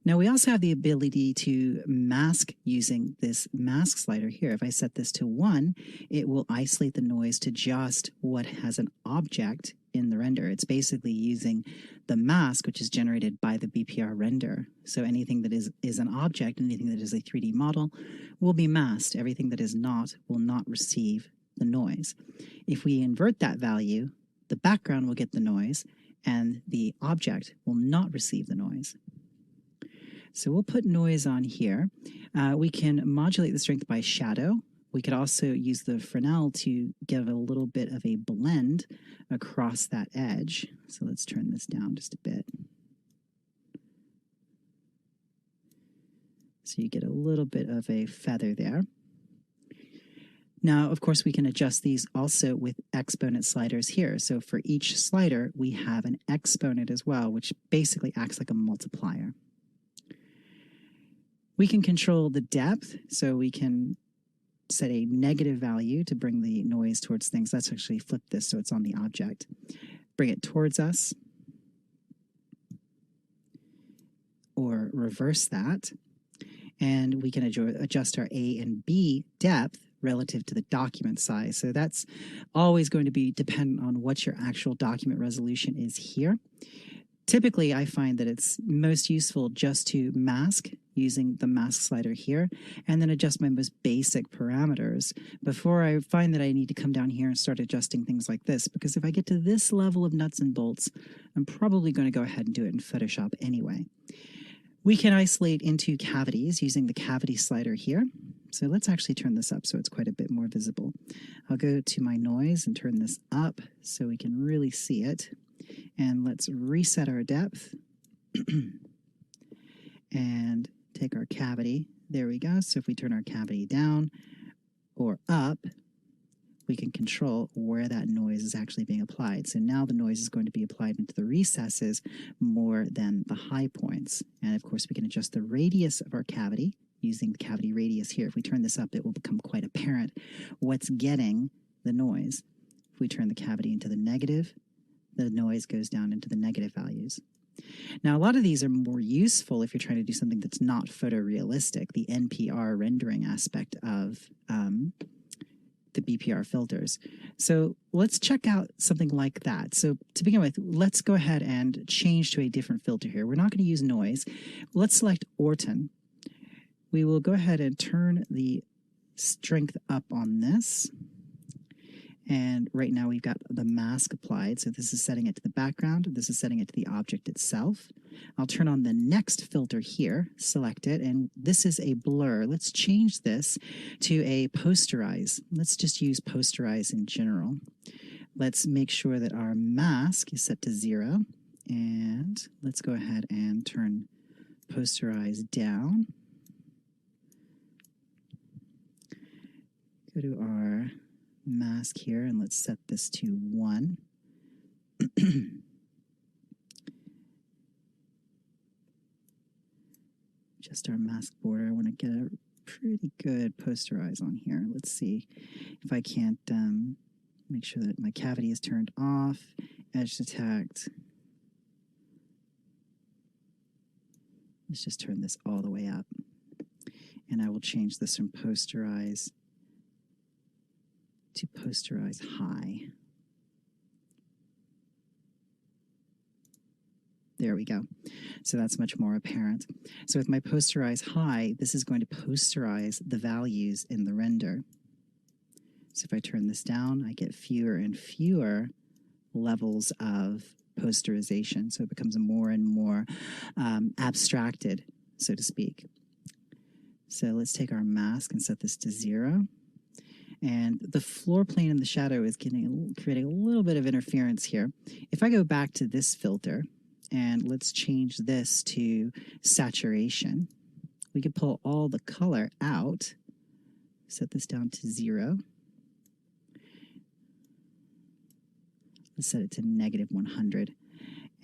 Now we also have the ability to mask using this mask slider here. If I set this to 1, it will isolate the noise to just what has an object in the render. It's basically using the mask, which is generated by the BPR render. So anything that is an object, anything that is a 3D model will be masked. Everything that is not will not receive the noise. If we invert that value, the background will get the noise and the object will not receive the noise. So we'll put noise on here. We can modulate the strength by shadow. We could also use the Fresnel to give a little bit of a blend across that edge. So let's turn this down just a bit. So you get a little bit of a feather there. Now, of course, we can adjust these also with exponent sliders here. So for each slider, we have an exponent as well, which basically acts like a multiplier. We can control the depth, so we can set a negative value to bring the noise towards things. Let's actually flip this so it's on the object. Bring it towards us, or reverse that. And we can adjust our A and B depth relative to the document size. So that's always going to be dependent on what your actual document resolution is here. Typically, I find that it's most useful just to mask using the mask slider here and then adjust my most basic parameters before I find that I need to come down here and start adjusting things like this, because if I get to this level of nuts and bolts, I'm probably going to go ahead and do it in Photoshop anyway. We can isolate into cavities using the cavity slider here. So let's actually turn this up so it's quite a bit more visible. I'll go to my noise and turn this up so we can really see it. And let's reset our depth and take our cavity. There we go. So if we turn our cavity down or up, we can control where that noise is actually being applied. So now the noise is going to be applied into the recesses more than the high points. And of course, we can adjust the radius of our cavity using the cavity radius here. If we turn this up, it will become quite apparent what's getting the noise. If we turn the cavity into the negative, the noise goes down into the negative values. Now, a lot of these are more useful if you're trying to do something that's not photorealistic, the NPR rendering aspect of the BPR filters. So let's check out something like that. So to begin with, let's go ahead and change to a different filter here. We're not going to use noise. Let's select Orton. We will go ahead and turn the strength up on this. And right now we've got the mask applied. So this is setting it to the background. This is setting it to the object itself. I'll turn on the next filter here, select it, and this is a blur. Let's change this to a posterize. Let's just use posterize in general. Let's make sure that our mask is set to 0. And let's go ahead and turn posterize down. Go to our mask here and let's set this to 1. Just our mask border. I want to get a pretty good posterize on here. Let's see if I can't make sure that my cavity is turned off, edge detect. Let's just turn this all the way up. And I will change this from posterize to posterize high. There we go. So that's much more apparent. So with my posterize high, this is going to posterize the values in the render. So if I turn this down, I get fewer and fewer levels of posterization. So it becomes more and more abstracted, so to speak. So let's take our mask and set this to 0. And the floor plane and the shadow is creating a little bit of interference here. If I go back to this filter, and let's change this to saturation, we could pull all the color out, set this down to 0. Let's set it to -100.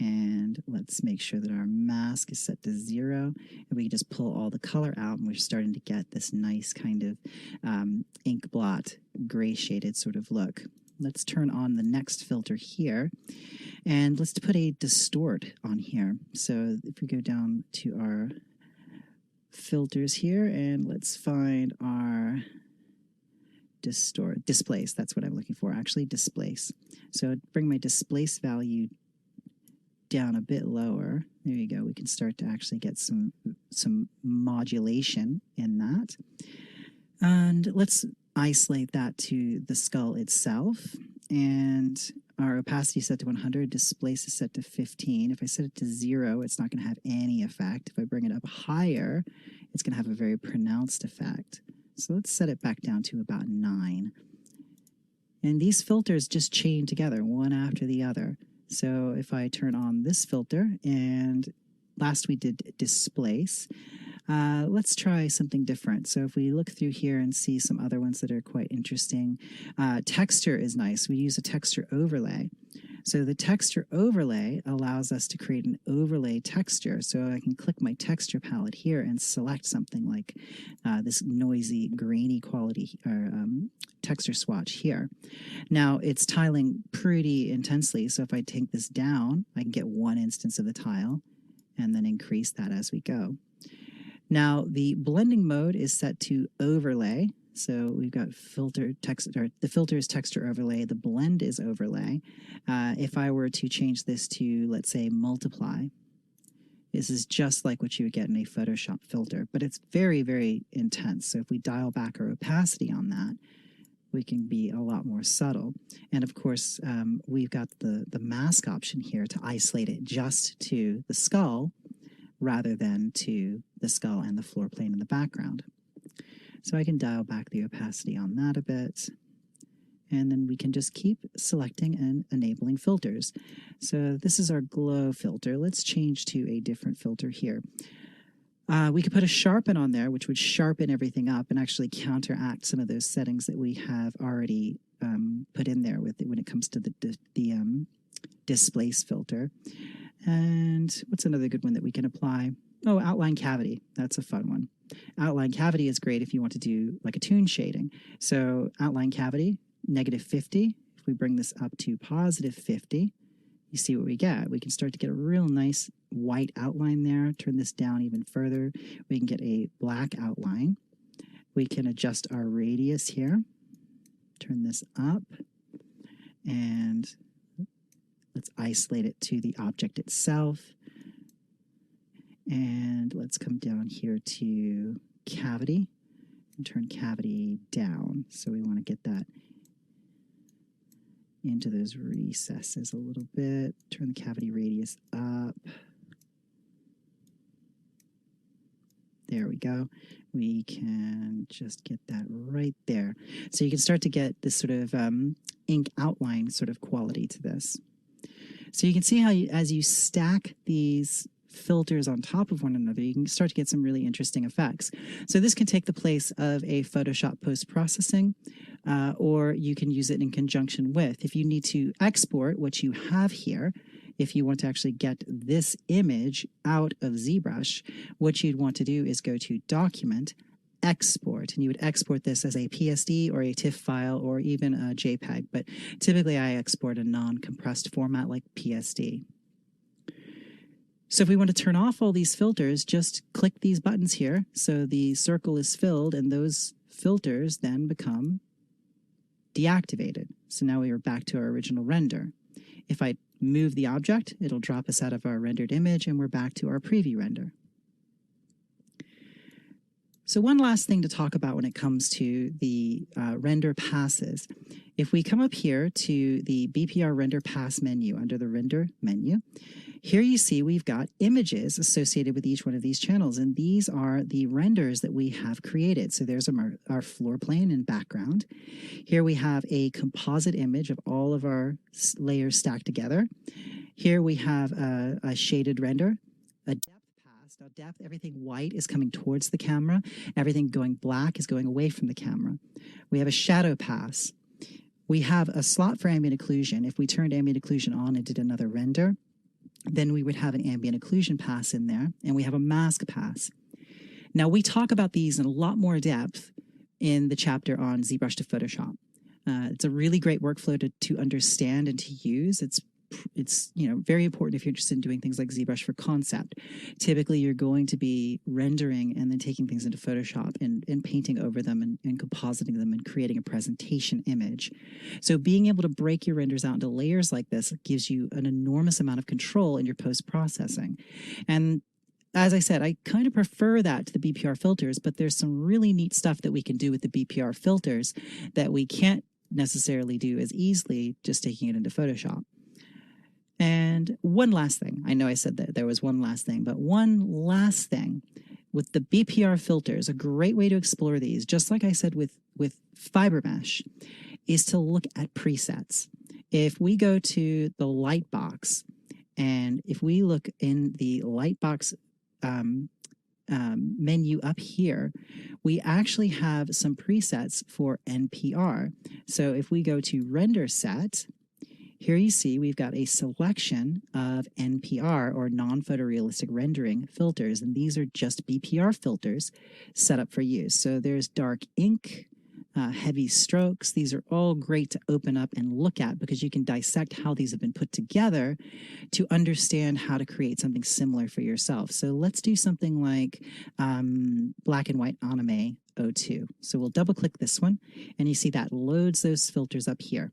And let's make sure that our mask is set to 0. And we can just pull all the color out, and we're starting to get this nice kind of ink blot, gray shaded sort of look. Let's turn on the next filter here. And let's put a distort on here. So if we go down to our filters here, and let's find our displace. That's what I'm looking for, actually, displace. So bring my displace value down a bit lower. There you go. We can start to actually get some modulation in that. And let's isolate that to the skull itself. And our opacity is set to 100, displace is set to 15. If I set it to 0, it's not going to have any effect. If I bring it up higher, it's going to have a very pronounced effect. So let's set it back down to about 9. And these filters just chain together, one after the other. So if I turn on this filter, and last we did displace, let's try something different. So if we look through here and see some other ones that are quite interesting, texture is nice. We use a texture overlay. So the texture overlay allows us to create an overlay texture. So I can click my texture palette here and select something like this noisy, grainy quality or texture swatch here. Now it's tiling pretty intensely. So if I take this down, I can get one instance of the tile and then increase that as we go. Now the blending mode is set to overlay. So we've got filter text, or the filter is texture overlay, the blend is overlay. If I were to change this to, let's say, multiply, this is just like what you would get in a Photoshop filter, but it's very, very intense. So if we dial back our opacity on that, we can be a lot more subtle. And of course, we've got the mask option here to isolate it just to the skull rather than to the skull and the floor plane in the background. So I can dial back the opacity on that a bit. And then we can just keep selecting and enabling filters. So this is our glow filter. Let's change to a different filter here. We could put a sharpen on there, which would sharpen everything up and actually counteract some of those settings that we have already put in there with it when it comes to the displace filter. And what's another good one that we can apply? Oh, outline cavity. That's a fun one. Outline cavity is great if you want to do like a toon shading. So outline cavity, -50. If we bring this up to +50, you see what we get. We can start to get a real nice white outline there. Turn this down even further. We can get a black outline. We can adjust our radius here. Turn this up. And let's isolate it to the object itself. And let's come down here to cavity and turn cavity down. So we want to get that into those recesses a little bit. Turn the cavity radius up. There we go. We can just get that right there. So you can start to get this sort of ink outline sort of quality to this. So you can see how as you stack these filters on top of one another, you can start to get some really interesting effects. So this can take the place of a Photoshop post-processing, or you can use it in conjunction with. If you need to export what you have here, if you want to actually get this image out of ZBrush, what you'd want to do is go to Document, Export, and you would export this as a PSD or a TIFF file or even a JPEG, but typically I export a non-compressed format like PSD. So if we want to turn off all these filters, just click these buttons here. So the circle is filled and those filters then become deactivated. So now we are back to our original render. If I move the object, it'll drop us out of our rendered image and we're back to our preview render. So one last thing to talk about when it comes to the render passes. If we come up here to the BPR render pass menu under the render menu, here you see we've got images associated with each one of these channels, and these are the renders that we have created. So there's our floor plane and background. Here we have a composite image of all of our layers stacked together. Here we have a shaded render, a depth pass. Now depth, everything white is coming towards the camera. Everything going black is going away from the camera. We have a shadow pass. We have a slot for ambient occlusion. If we turned ambient occlusion on and did another render, then we would have an ambient occlusion pass in there, and we have a mask pass. Now, we talk about these in a lot more depth in the chapter on ZBrush to Photoshop. It's a really great workflow to understand and to use. It's very important if you're interested in doing things like ZBrush for concept. Typically, you're going to be rendering and then taking things into Photoshop and painting over them and compositing them and creating a presentation image. So being able to break your renders out into layers like this gives you an enormous amount of control in your post-processing. And as I said, I kind of prefer that to the BPR filters, but there's some really neat stuff that we can do with the BPR filters that we can't necessarily do as easily just taking it into Photoshop. And one last thing, I know I said that there was one last thing, but one last thing with the BPR filters, a great way to explore these, just like I said with FiberMesh, is to look at presets. If we go to the Lightbox, and if we look in the Lightbox menu up here, we actually have some presets for NPR. So if we go to Render Set, here you see we've got a selection of NPR, or non-photorealistic rendering filters, and these are just BPR filters set up for use. So there's dark ink, heavy strokes. These are all great to open up and look at because you can dissect how these have been put together to understand how to create something similar for yourself. So let's do something like Black and White Anime 02. So we'll double click this one, and you see that loads those filters up here.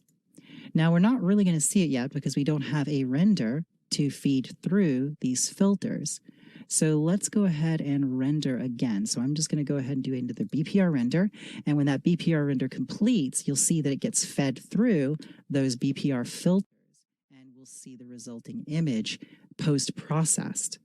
Now, we're not really going to see it yet because we don't have a render to feed through these filters. So let's go ahead and render again. So I'm just going to go ahead and do it into the BPR render. And when that BPR render completes, you'll see that it gets fed through those BPR filters, and we'll see the resulting image post-processed.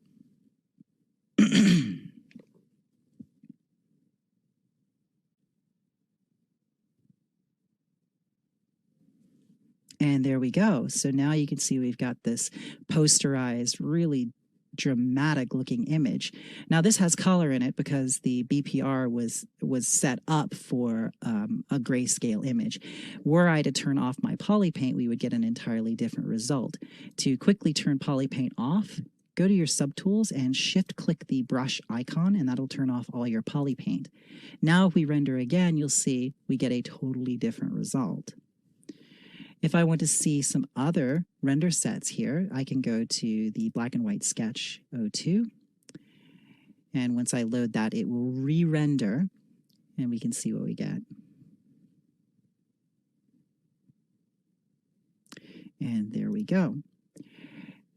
And there we go. So now you can see we've got this posterized, really dramatic looking image. Now this has color in it because the BPR was set up for a grayscale image. Were I to turn off my Polypaint, we would get an entirely different result. To quickly turn Polypaint off, go to your subtools and shift click the brush icon, and that'll turn off all your Polypaint. Now if we render again, you'll see we get a totally different result. If I want to see some other render sets here, I can go to the Black and White Sketch 02. And once I load that, it will re-render, and we can see what we get. And there we go.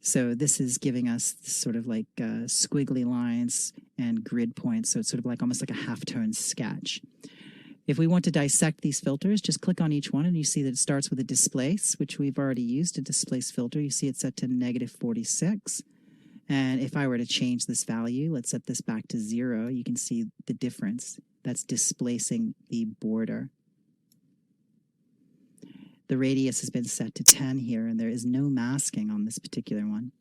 So this is giving us sort of like squiggly lines and grid points. So it's sort of like almost like a halftone sketch. If we want to dissect these filters, just click on each one, and you see that it starts with a displace, which we've already used, a displace filter. You see it's set to -46. And if I were to change this value, let's set this back to 0, you can see the difference. That's displacing the border. The radius has been set to 10 here, and there is no masking on this particular one.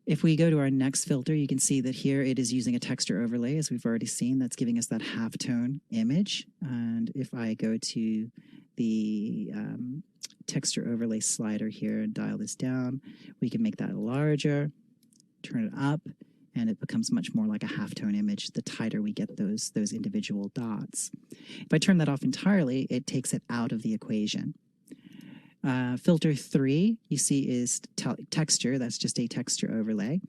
If we go to our next filter, you can see that here it is using a texture overlay, as we've already seen. That's giving us that halftone image. And if I go to the texture overlay slider here and dial this down, we can make that larger, turn it up, and it becomes much more like a halftone image the tighter we get those individual dots. If I turn that off entirely, it takes it out of the equation. Filter 3, you see, is texture. That's just a texture overlay.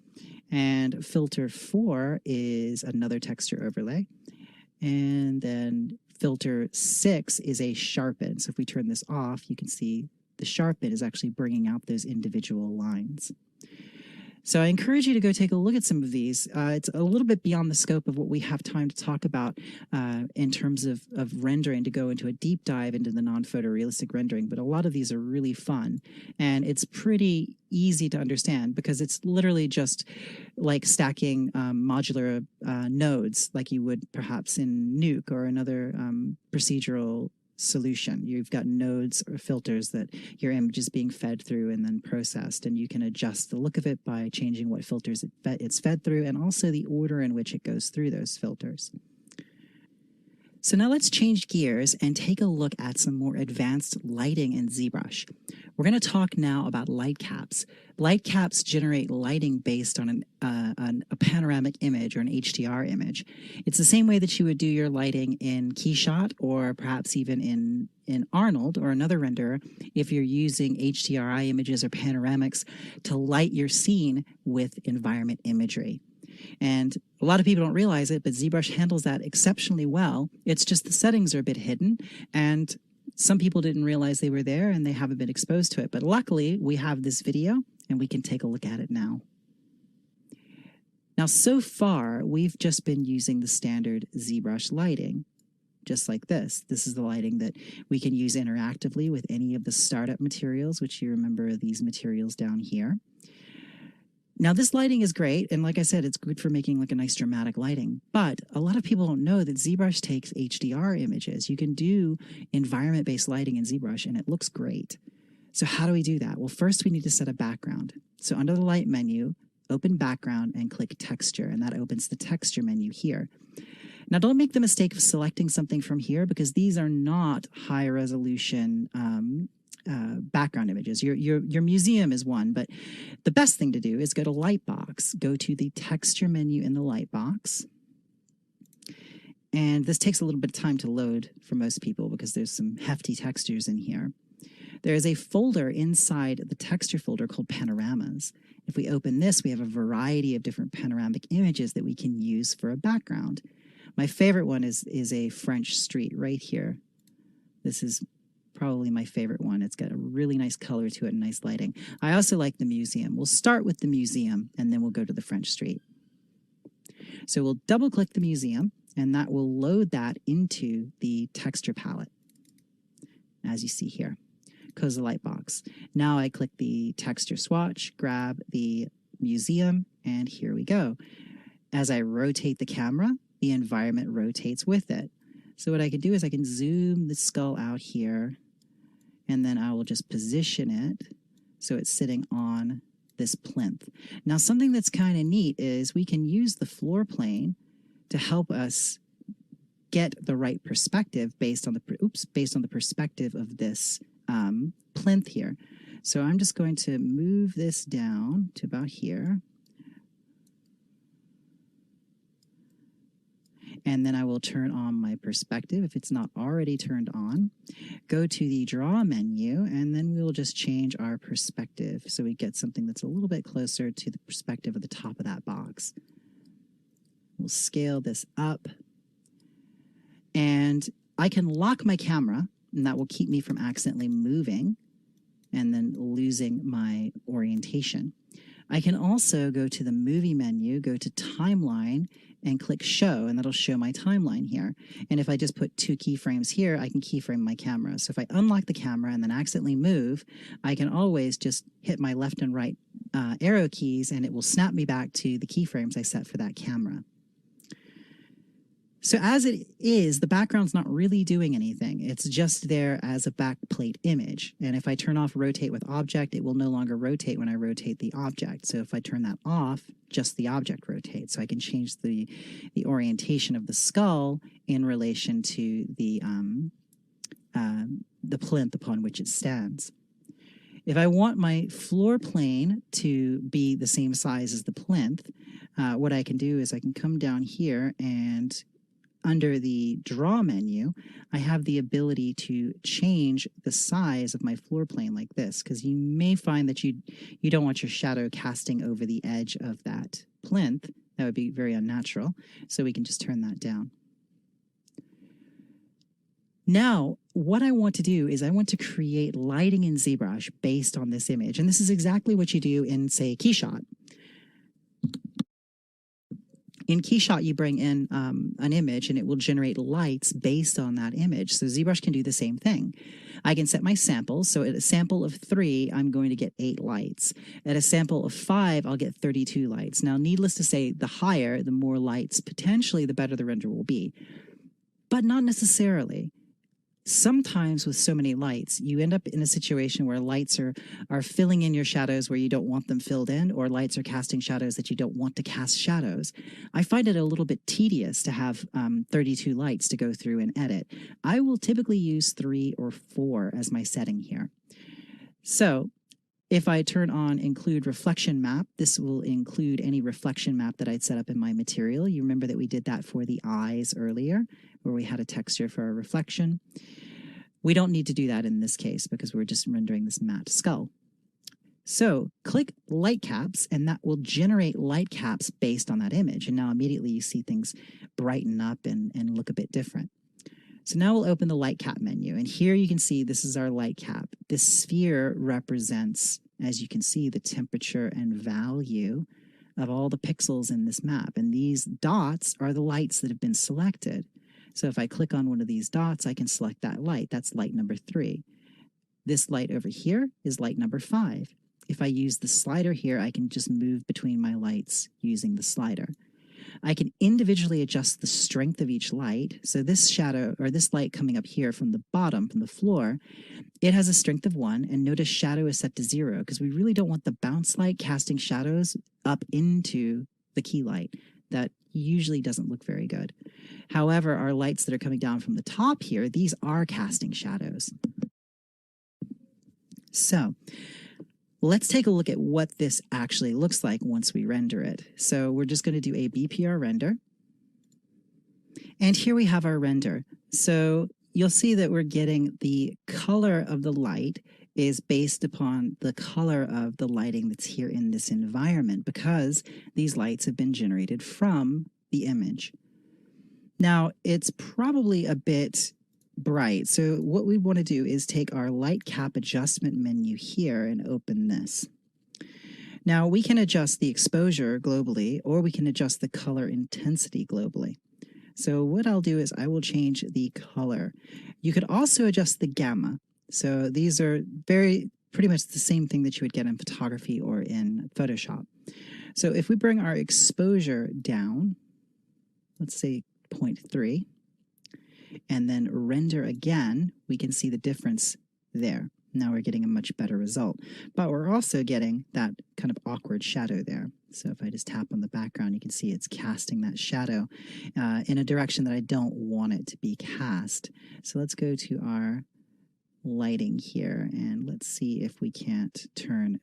And filter 4 is another texture overlay. And then filter 6 is a sharpen. So if we turn this off, you can see the sharpen is actually bringing out those individual lines. So I encourage you to go take a look at some of these. It's a little bit beyond the scope of what we have time to talk about in terms of rendering, to go into a deep dive into the non-photorealistic rendering, but a lot of these are really fun. And it's pretty easy to understand because it's literally just like stacking modular nodes like you would perhaps in Nuke or another procedural solution. You've got nodes or filters that your image is being fed through and then processed, and you can adjust the look of it by changing what filters it's fed through and also the order in which it goes through those filters. So now let's change gears and take a look at some more advanced lighting in ZBrush. We're going to talk now about light caps. Light caps generate lighting based on a panoramic image or an HDR image. It's the same way that you would do your lighting in Keyshot or perhaps even in Arnold or another renderer if you're using HDRI images or panoramics to light your scene with environment imagery. And a lot of people don't realize it, but ZBrush handles that exceptionally well. It's just the settings are a bit hidden, and some people didn't realize they were there and they haven't been exposed to it. But luckily, we have this video, and we can take a look at it now. Now, so far, we've just been using the standard ZBrush lighting, just like this. This is the lighting that we can use interactively with any of the startup materials, which you remember these materials down here. Now, this lighting is great, and like I said, it's good for making like a nice dramatic lighting, but a lot of people don't know that ZBrush takes HDR images. You can do environment-based lighting in ZBrush, and it looks great. So how do we do that? Well, first we need to set a background. So under the light menu, open background and click texture, and that opens the texture menu here. Now, don't make the mistake of selecting something from here because these are not high resolution background images. Your museum is one, but the best thing to do is go to Lightbox, go to the texture menu in the Lightbox. And this takes a little bit of time to load for most people because there's some hefty textures in here. There is a folder inside the texture folder called Panoramas. If we open this, we have a variety of different panoramic images that we can use for a background. My favorite one is a French street right here. This is probably my favorite one. It's got a really nice color to it and nice lighting. I also like the museum. We'll start with the museum and then we'll go to the French street. So we'll double click the museum and that will load that into the texture palette, as you see here. Close the Lightbox. Now I click the texture swatch, grab the museum, and here we go. As I rotate the camera, the environment rotates with it. So what I can do is I can zoom the skull out here, and then I will just position it so it's sitting on this plinth. Now, something that's kind of neat is we can use the floor plane to help us get the right perspective based on the perspective of this plinth here. So I'm just going to move this down to about here. And then I will turn on my perspective if it's not already turned on. Go to the draw menu, and then we'll just change our perspective so we get something that's a little bit closer to the perspective at the top of that box. We'll scale this up. And I can lock my camera, and that will keep me from accidentally moving and then losing my orientation. I can also go to the movie menu, go to timeline, and click show, and that'll show my timeline here. And if I just put 2 keyframes here, I can keyframe my camera. So if I unlock the camera and then accidentally move, I can always just hit my left and right arrow keys, and it will snap me back to the keyframes I set for that camera. So as it is, the background's not really doing anything. It's just there as a backplate image. And if I turn off rotate with object, it will no longer rotate when I rotate the object. So if I turn that off, just the object rotates. So I can change the orientation of the skull in relation to the plinth upon which it stands. If I want my floor plane to be the same size as the plinth, what I can do is I can come down here, and under the draw menu, I have the ability to change the size of my floor plane like this, because you may find that you don't want your shadow casting over the edge of that plinth. That would be very unnatural. So we can just turn that down. Now, what I want to do is I want to create lighting in ZBrush based on this image. And this is exactly what you do in, say, Keyshot. In Keyshot, you bring in an image, and it will generate lights based on that image. So ZBrush can do the same thing. I can set my samples. So at a sample of 3, I'm going to get 8 lights. At a sample of 5, I'll get 32 lights. Now, needless to say, the higher, the more lights, potentially, the better the render will be. But not necessarily. Sometimes with so many lights, you end up in a situation where lights are filling in your shadows where you don't want them filled in, or lights are casting shadows that you don't want to cast shadows. I find it a little bit tedious to have 32 lights to go through and edit. I will typically use 3 or 4 as my setting here. So if I turn on include reflection map, this will include any reflection map that I'd set up in my material. You remember that we did that for the eyes earlier, where we had a texture for a reflection. We don't need to do that in this case because we're just rendering this matte skull. So click light caps, and that will generate light caps based on that image. And now immediately you see things brighten up and look a bit different. So now we'll open the light cap menu, and here you can see this is our light cap. This sphere represents, as you can see, the temperature and value of all the pixels in this map. And these dots are the lights that have been selected. So if I click on one of these dots, I can select that light. That's light number 3. This light over here is light number 5. If I use the slider here, I can just move between my lights using the slider. I can individually adjust the strength of each light. So this shadow, or this light coming up here from the bottom, from the floor, it has a strength of 1, and notice shadow is set to 0 because we really don't want the bounce light casting shadows up into the key light. That usually doesn't look very good. However, our lights that are coming down from the top here, these are casting shadows. So let's take a look at what this actually looks like once we render it. So we're just going to do a BPR render. And here we have our render. So you'll see that we're getting the color of the light is based upon the color of the lighting that's here in this environment because these lights have been generated from the image. Now, it's probably a bit bright. So what we want to do is take our light cap adjustment menu here and open this. Now we can adjust the exposure globally, or we can adjust the color intensity globally. So what I'll do is I will change the color. You could also adjust the gamma. So these are pretty much the same thing that you would get in photography or in Photoshop. So if we bring our exposure down, let's say 0.3, and then render again, we can see the difference there. Now we're getting a much better result. But we're also getting that kind of awkward shadow there. So if I just tap on the background, you can see it's casting that shadow in a direction that I don't want it to be cast. So let's go to our lighting here, and let's see if we can't turn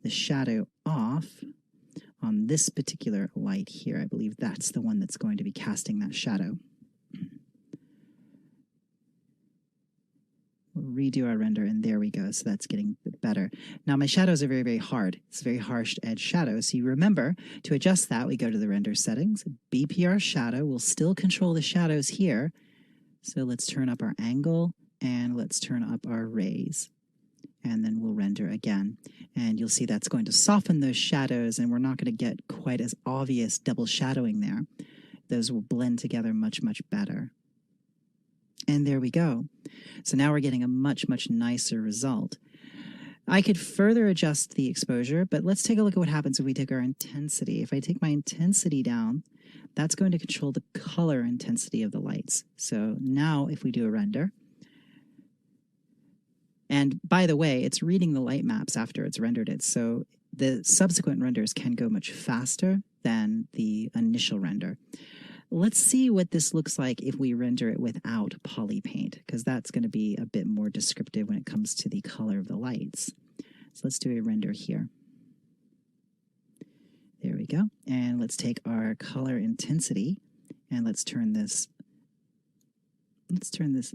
the shadow off on this particular light here. I believe that's the one that's going to be casting that shadow. We'll redo our render, and there we go. So that's getting better. Now my shadows are very, very hard. It's a very harsh edge shadow. So you remember, to adjust that, we go to the render settings. BPR shadow will still control the shadows here. So let's turn up our angle, and let's turn up our raise. And then we'll render again. And you'll see that's going to soften those shadows, and we're not going to get quite as obvious double shadowing there. Those will blend together much, much better. And there we go. So now we're getting a much, much nicer result. I could further adjust the exposure, but let's take a look at what happens if we take our intensity. If I take my intensity down, that's going to control the color intensity of the lights. So now if we do a render, and by the way, it's reading the light maps after it's rendered it, so the subsequent renders can go much faster than the initial render. Let's see what this looks like if we render it without Polypaint, because that's going to be a bit more descriptive when it comes to the color of the lights. So let's do a render here. There we go. And let's take our color intensity, and let's turn this,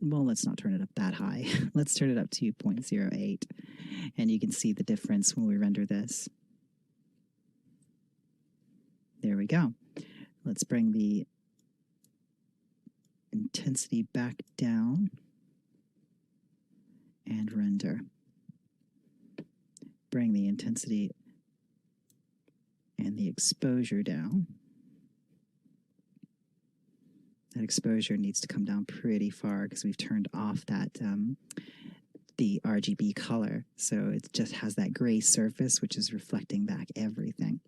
well, let's not turn it up that high. Let's turn it up to 0.08. And you can see the difference when we render this. There we go. Let's bring the intensity back down and render. Bring the intensity and the exposure down. That exposure needs to come down pretty far because we've turned off that the RGB color, so it just has that gray surface which is reflecting back everything.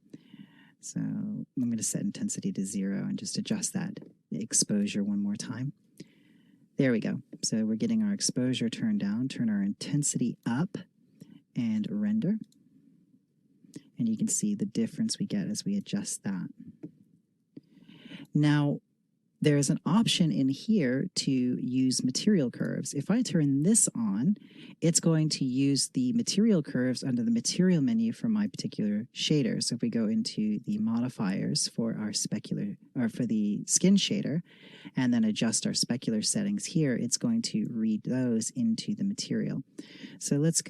So I'm going to set intensity to 0 and just adjust that exposure one more time. There we go. So we're getting our exposure turned down, turn our intensity up, and render. And you can see the difference we get as we adjust that. Now, there's an option in here to use material curves. If I turn this on, it's going to use the material curves under the material menu for my particular shader. So if we go into the modifiers for our specular, or for the skin shader, and then adjust our specular settings here, it's going to read those into the material. So let's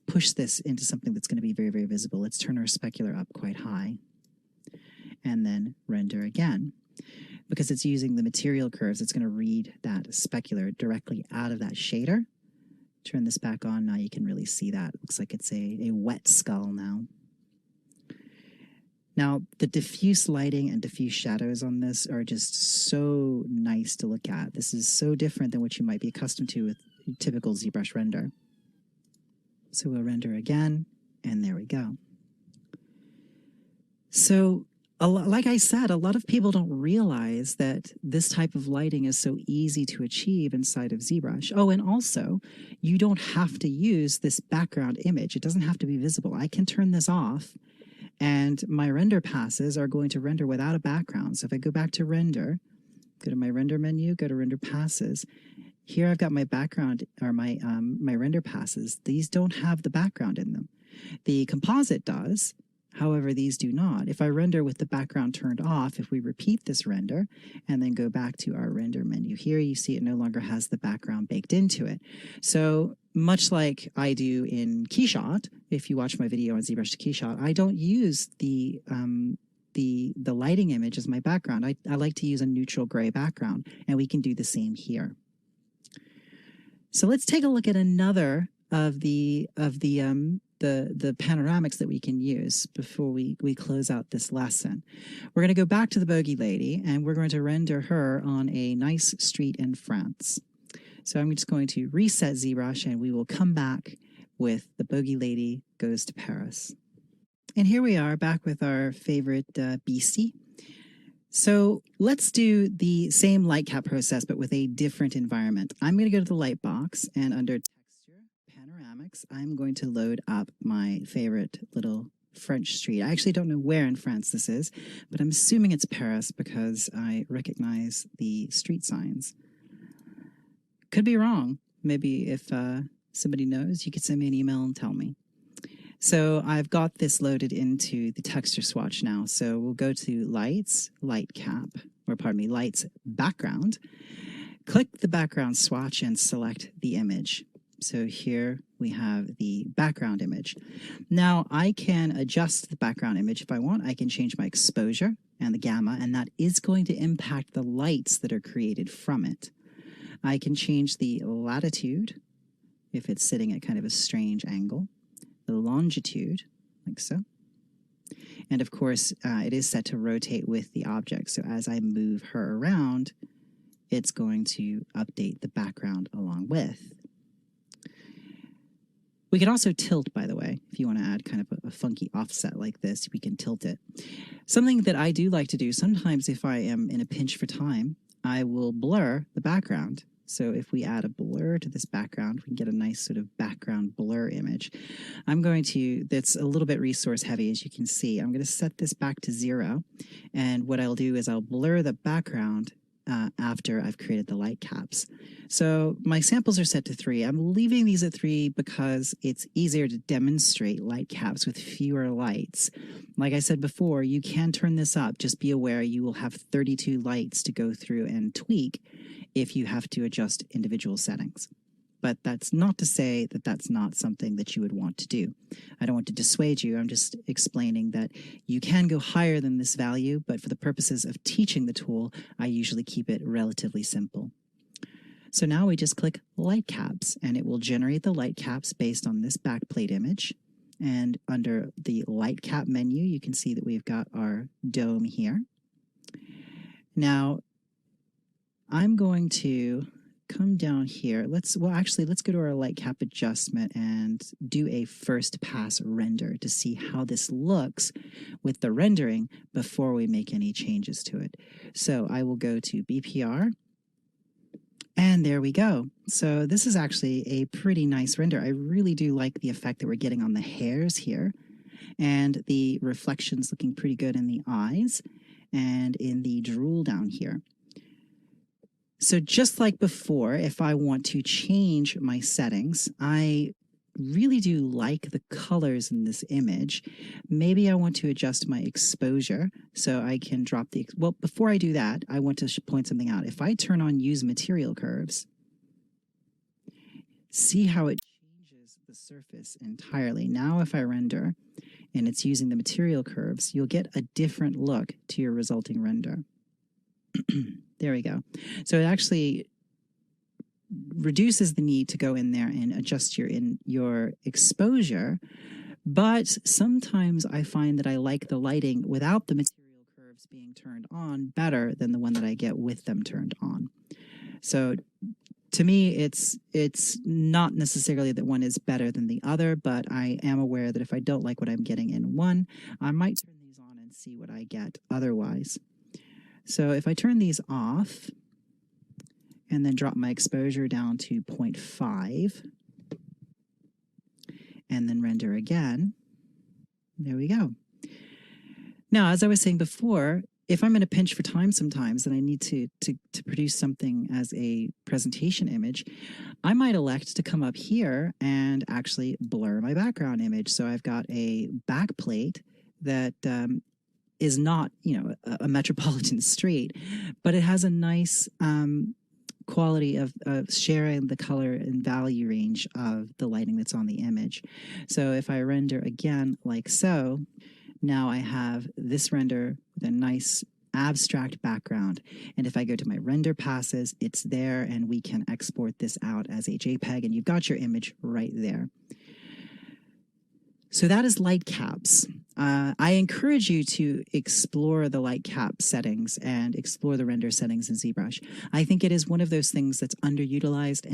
push this into something that's going to be very, very visible. Let's turn our specular up quite high, and then render again. Because it's using the material curves, it's going to read that specular directly out of that shader. Turn this back on. Now you can really see that. Looks like it's a wet skull now. Now, the diffuse lighting and diffuse shadows on this are just so nice to look at. This is so different than what you might be accustomed to with typical ZBrush render. So we'll render again, and there we go. So, like I said, a lot of people don't realize that this type of lighting is so easy to achieve inside of ZBrush. Oh, and also, you don't have to use this background image. It doesn't have to be visible. I can turn this off, and my render passes are going to render without a background. So if I go back to render, go to my render menu, go to render passes. Here I've got my background, or my render passes. These don't have the background in them. The composite does. However, these do not. If I render with the background turned off, if we repeat this render and then go back to our render menu here, you see it no longer has the background baked into it. So much like I do in Keyshot, if you watch my video on ZBrush to Keyshot, I don't use the lighting image as my background. I like to use a neutral gray background, and we can do the same here. So let's take a look at another of the panoramics that we can use before we close out this lesson. We're going to go back to the Bogey Lady, and we're going to render her on a nice street in France. So I'm just going to reset ZBrush, and we will come back with the Bogey Lady Goes to Paris. And here we are back with our favorite beastie. So let's do the same light cap process, but with a different environment. I'm going to go to the light box, and under Texture, Panoramics, I'm going to load up my favorite little French street. I actually don't know where in France this is, but I'm assuming it's Paris because I recognize the street signs. Could be wrong. Maybe if somebody knows, you could send me an email and tell me. So I've got this loaded into the texture swatch now. So we'll go to Lights, Light Cap, or pardon me, Lights, Background. Click the background swatch and select the image. So here we have the background image. Now I can adjust the background image if I want. I can change my exposure and the gamma, and that is going to impact the lights that are created from it. I can change the latitude if it's sitting at kind of a strange angle, the longitude, like so. And of course, it is set to rotate with the object. So as I move her around, it's going to update the background along with. We can also tilt, by the way. If you want to add kind of a funky offset like this, we can tilt it. Something that I do like to do, sometimes if I am in a pinch for time, I will blur the background. So if we add a blur to this background, we can get a nice sort of background blur image. I'm going to, that's a little bit resource heavy, as you can see. I'm going to set this back to 0. And what I'll do is I'll blur the background after I've created the light caps. So my samples are set to 3. I'm leaving these at 3 because it's easier to demonstrate light caps with fewer lights. Like I said before, you can turn this up. Just be aware you will have 32 lights to go through and tweak if you have to adjust individual settings. But that's not to say that that's not something that you would want to do. I don't want to dissuade you. I'm just explaining that you can go higher than this value, but for the purposes of teaching the tool, I usually keep it relatively simple. So now we just click light caps, and it will generate the light caps based on this backplate image. And under the light cap menu, you can see that we've got our dome here. Now, I'm going to come down here. Let's go to our light cap adjustment and do a first pass render to see how this looks with the rendering before we make any changes to it. So I will go to BPR, and there we go. So this is actually a pretty nice render. I really do like the effect that we're getting on the hairs here, and the reflections looking pretty good in the eyes and in the drool down here. So just like before, if I want to change my settings, I really do like the colors in this image. Maybe I want to adjust my exposure so I can drop the, well, before I do that, I want to point something out. If I turn on Use Material Curves, see how it changes the surface entirely. Now if I render and it's using the material curves, you'll get a different look to your resulting render. There we go. So it actually reduces the need to go in there and adjust your exposure, But sometimes I find that I like the lighting without the material curves being turned on better than the one that I get with them turned on. So to me, it's not necessarily that one is better than the other, but I am aware that if I don't like what I'm getting in one, I might turn these on and see what I get otherwise. So if I turn these off and then drop my exposure down to 0.5 and then render again, there we go. Now, as I was saying before, if I'm in a pinch for time sometimes and I need to produce something as a presentation image, I might elect to come up here and actually blur my background image. So I've got a backplate that is not, a metropolitan street, but it has a nice quality of sharing the color and value range of the lighting that's on the image. So if I render again like so, now I have this render with a nice abstract background. And if I go to my render passes, it's there, and we can export this out as a JPEG, and you've got your image right there. So that is light caps. I encourage you to explore the light cap settings and explore the render settings in ZBrush. I think it is one of those things that's underutilized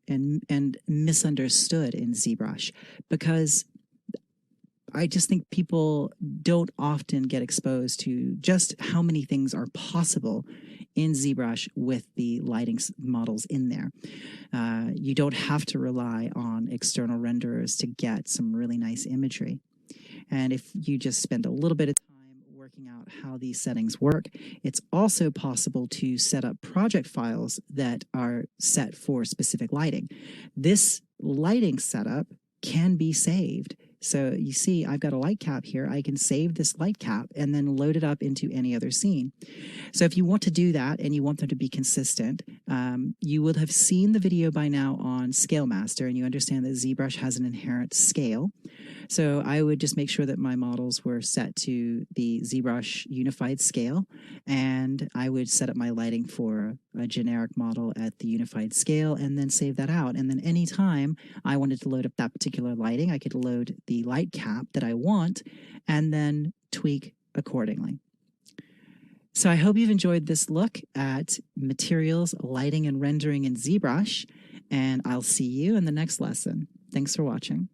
and misunderstood in ZBrush, because I just think people don't often get exposed to just how many things are possible in ZBrush with the lighting models in there. You don't have to rely on external renderers to get some really nice imagery. And if you just spend a little bit of time working out how these settings work, it's also possible to set up project files that are set for specific lighting. This lighting setup can be saved. So you see, I've got a light cap here. I can save this light cap and then load it up into any other scene. So if you want to do that and you want them to be consistent, you will have seen the video by now on Scale Master, and you understand that ZBrush has an inherent scale. So I would just make sure that my models were set to the ZBrush unified scale, and I would set up my lighting for a generic model at the unified scale and then save that out. And then anytime I wanted to load up that particular lighting, I could load the light cap that I want and then tweak accordingly. So I hope you've enjoyed this look at materials, lighting, and rendering in ZBrush, and I'll see you in the next lesson. Thanks for watching.